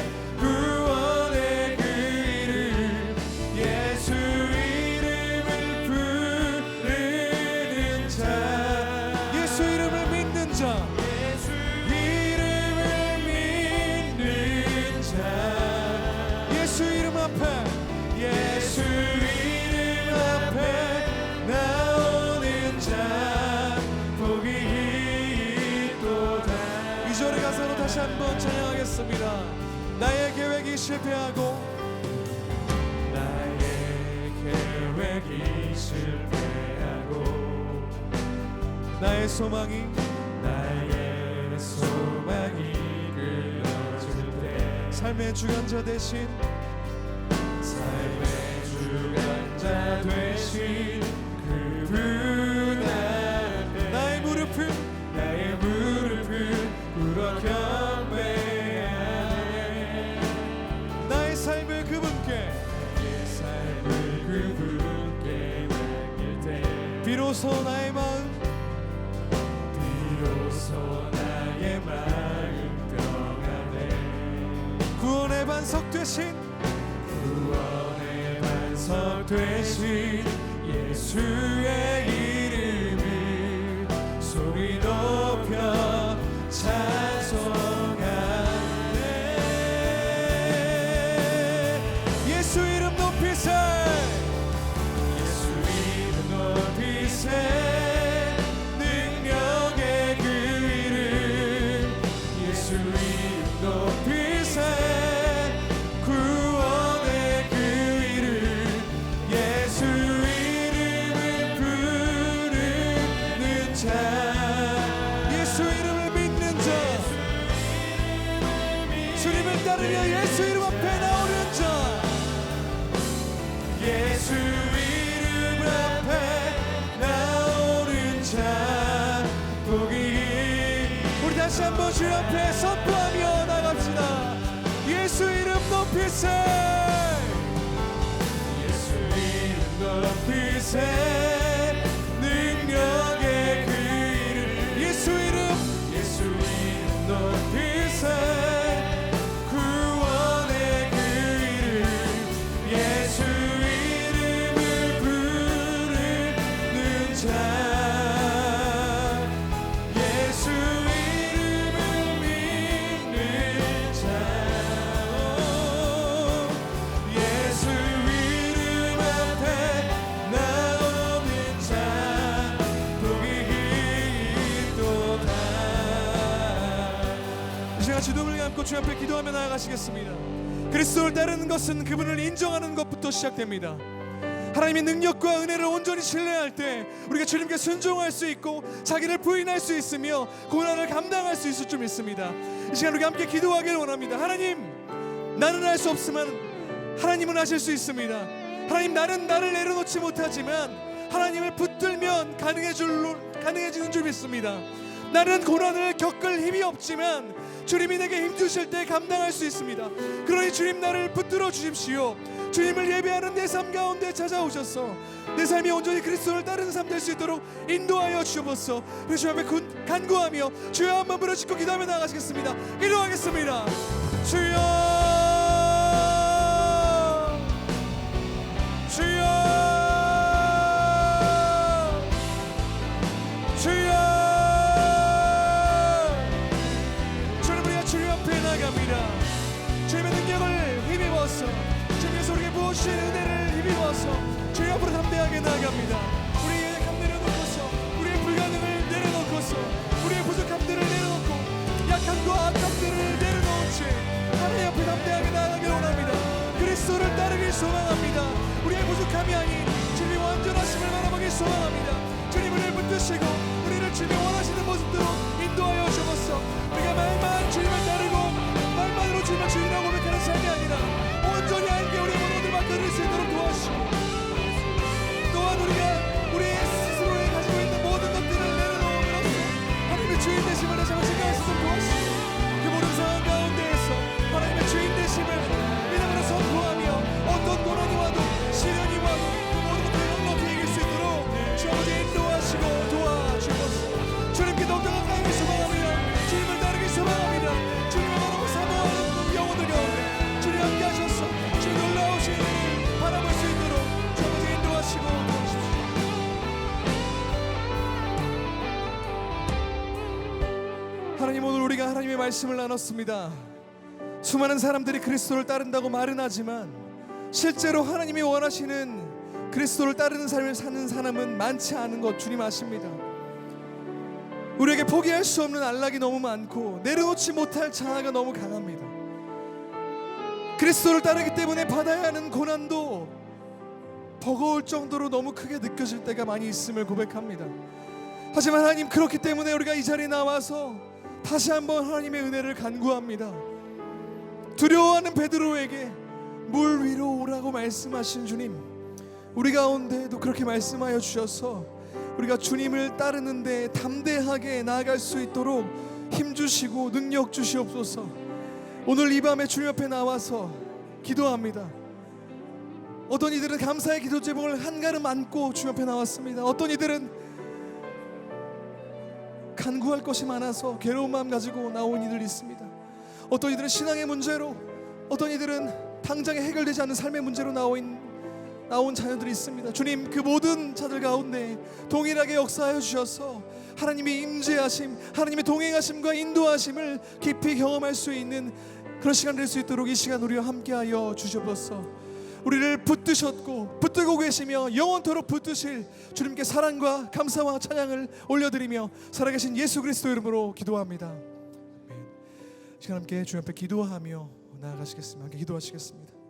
그 이름 예수 이름을 부르는 자 예수 이름을 믿는 자 예수 이름 앞에 나오는 자 복이 있도다. 2절의 가사로 다시 한번 찬양하겠습니다. 나의 계획이 실패하고 나의 소망이 끊어질 때 삶의 주관자 대신 그분 앞에 나의 무릎을 꿇어 경배하네. 나의 삶을 그분께 맡길 때 비로소 나의 마음 평안해. 구원의 반석 되신 예수의 이름을 소리 높여 찬송하네. 예수 이름 높이세 능력의 그 이름 예수 이름 높이세 따르며 예수 이름 앞에 나오는 자 예수 이름 앞에 나오는 자 복이 우리 다시 한번 주 앞에 선포하며 나갑시다. 예수 이름 높이세 예수 이름 높이세 능력의 그 이름 예수 이름 높이세 같이 눈을 감고 주 앞에 기도하며 나아가시겠습니다. 그리스도를 따르는 것은 그분을 인정하는 것부터 시작됩니다. 하나님의 능력과 은혜를 온전히 신뢰할 때 우리가 주님께 순종할 수 있고 자기를 부인할 수 있으며 고난을 감당할 수 있을 줄 믿습니다. 이 시간 우리가 함께 기도하기를 원합니다. 하나님, 나는 할 수 없지만 하나님은 하실 수 있습니다. 하나님, 나는 나를 내려놓지 못하지만 하나님을 붙들면 가능해지는 줄 믿습니다. 나는 고난을 겪을 힘이 없지만 주님이 내게 힘 주실 때 감당할 수 있습니다. 그러니 주님 나를 붙들어 주십시오. 주님을 예배하는 내 삶 가운데 찾아오셔서 내 삶이 온전히 그리스도를 따르는 삶 될 수 있도록 인도하여 주옵소서. 그래서 주님 앞에 간구하며 주여 한번 부르짖고 기도하며 나가시겠습니다. 기도하겠습니다. 주여, 주여, 주여. 주님, 우리가 주님 앞에 나갑니다. 주님의 능력을 힘입어서 주님께서 우리에게 부어주신 은혜를 힘입어서 주님 앞으로 담대하게 나아갑니다. 우리의 약함 내려놓고서, 우리의 불가능을 내려놓고서, 우리의 부족함들을 내려놓고 약함과 악함들을 내려놓은 채 하나님 앞에 담대하게 나아가길 원합니다. 그리스도를 따르길 소망합니다. 우리의 부족함이 아닌 주님의 완전하심을 바라보길 소망합니다. 주님을 붙드시고 우리를 주님이 원하시는 모습대로 인도하여 주옵소서. 우리가 말만 주님을 따르고 말만으로 주님을 주인이라고 고백하는 삶이 아니라 온전히 알게 우리의 모든 것을 맡겨드릴 수 있도록 도와주시고, 또한 우리가 우리 스스로에 가지고 있는 모든 것들을 내려놓음으로써 하나님의 주인 되심을 다시 한번 생각할 수 있도록 도와주시고, 그 모든 상황 가운데에서 하나님의 주인 되심을 믿음으로 선포하며 어떤 고난이 와도 시련이 와도 그 모든 것들을 넉넉히 이길 수 있도록 주 아버지 인도하시고 도와주옵소서. 주님께 더욱더 가까이 소망합니다. 주님을 따르기 소망합니다. 주님을 바라고 사모하는 영혼들 가운데 주님 함께 하셔서 주님 놀라우신 은혜를 바라볼 수 있도록 주 아버지 인도하시고 도와주십시오. 하나님, 오늘 우리가 하나님의 말씀을 나눴습니다. 수많은 사람들이 그리스도를 따른다고 말은 하지만 실제로 하나님이 원하시는 그리스도를 따르는 삶을 사는 사람은 많지 않은 것 주님 아십니다. 우리에게 포기할 수 없는 안락이 너무 많고 내려놓지 못할 자아가 너무 강합니다. 그리스도를 따르기 때문에 받아야 하는 고난도 버거울 정도로 너무 크게 느껴질 때가 많이 있음을 고백합니다. 하지만 하나님, 그렇기 때문에 우리가 이 자리에 나와서 다시 한번 하나님의 은혜를 간구합니다. 두려워하는 베드로에게 물 위로 오라고 말씀하신 주님, 우리 가운데에도 그렇게 말씀하여 주셔서 우리가 주님을 따르는데 담대하게 나아갈 수 있도록 힘 주시고 능력 주시옵소서. 오늘 이 밤에 주님 앞에 나와서 기도합니다. 어떤 이들은 감사의 기도 제목을 한 가름 안고 주님 앞에 나왔습니다. 어떤 이들은 간구할 것이 많아서 괴로운 마음 가지고 나온 이들이 있습니다. 어떤 이들은 신앙의 문제로, 어떤 이들은 당장에 해결되지 않는 삶의 문제로 나온 자녀들이 있습니다. 주님, 그 모든 자들 가운데 동일하게 역사하여 주셔서 하나님의 임재하심, 하나님의 동행하심과 인도하심을 깊이 경험할 수 있는 그런 시간 될 수 있도록 이 시간 우리와 함께하여 주시옵소서. 우리를 붙드셨고 붙들고 계시며 영원토록 붙드실 주님께 사랑과 감사와 찬양을 올려드리며 살아계신 예수 그리스도 이름으로 기도합니다. 아멘. 시간 함께 주님 앞에 기도하며 나아가시겠습니다. 함께 기도하시겠습니다.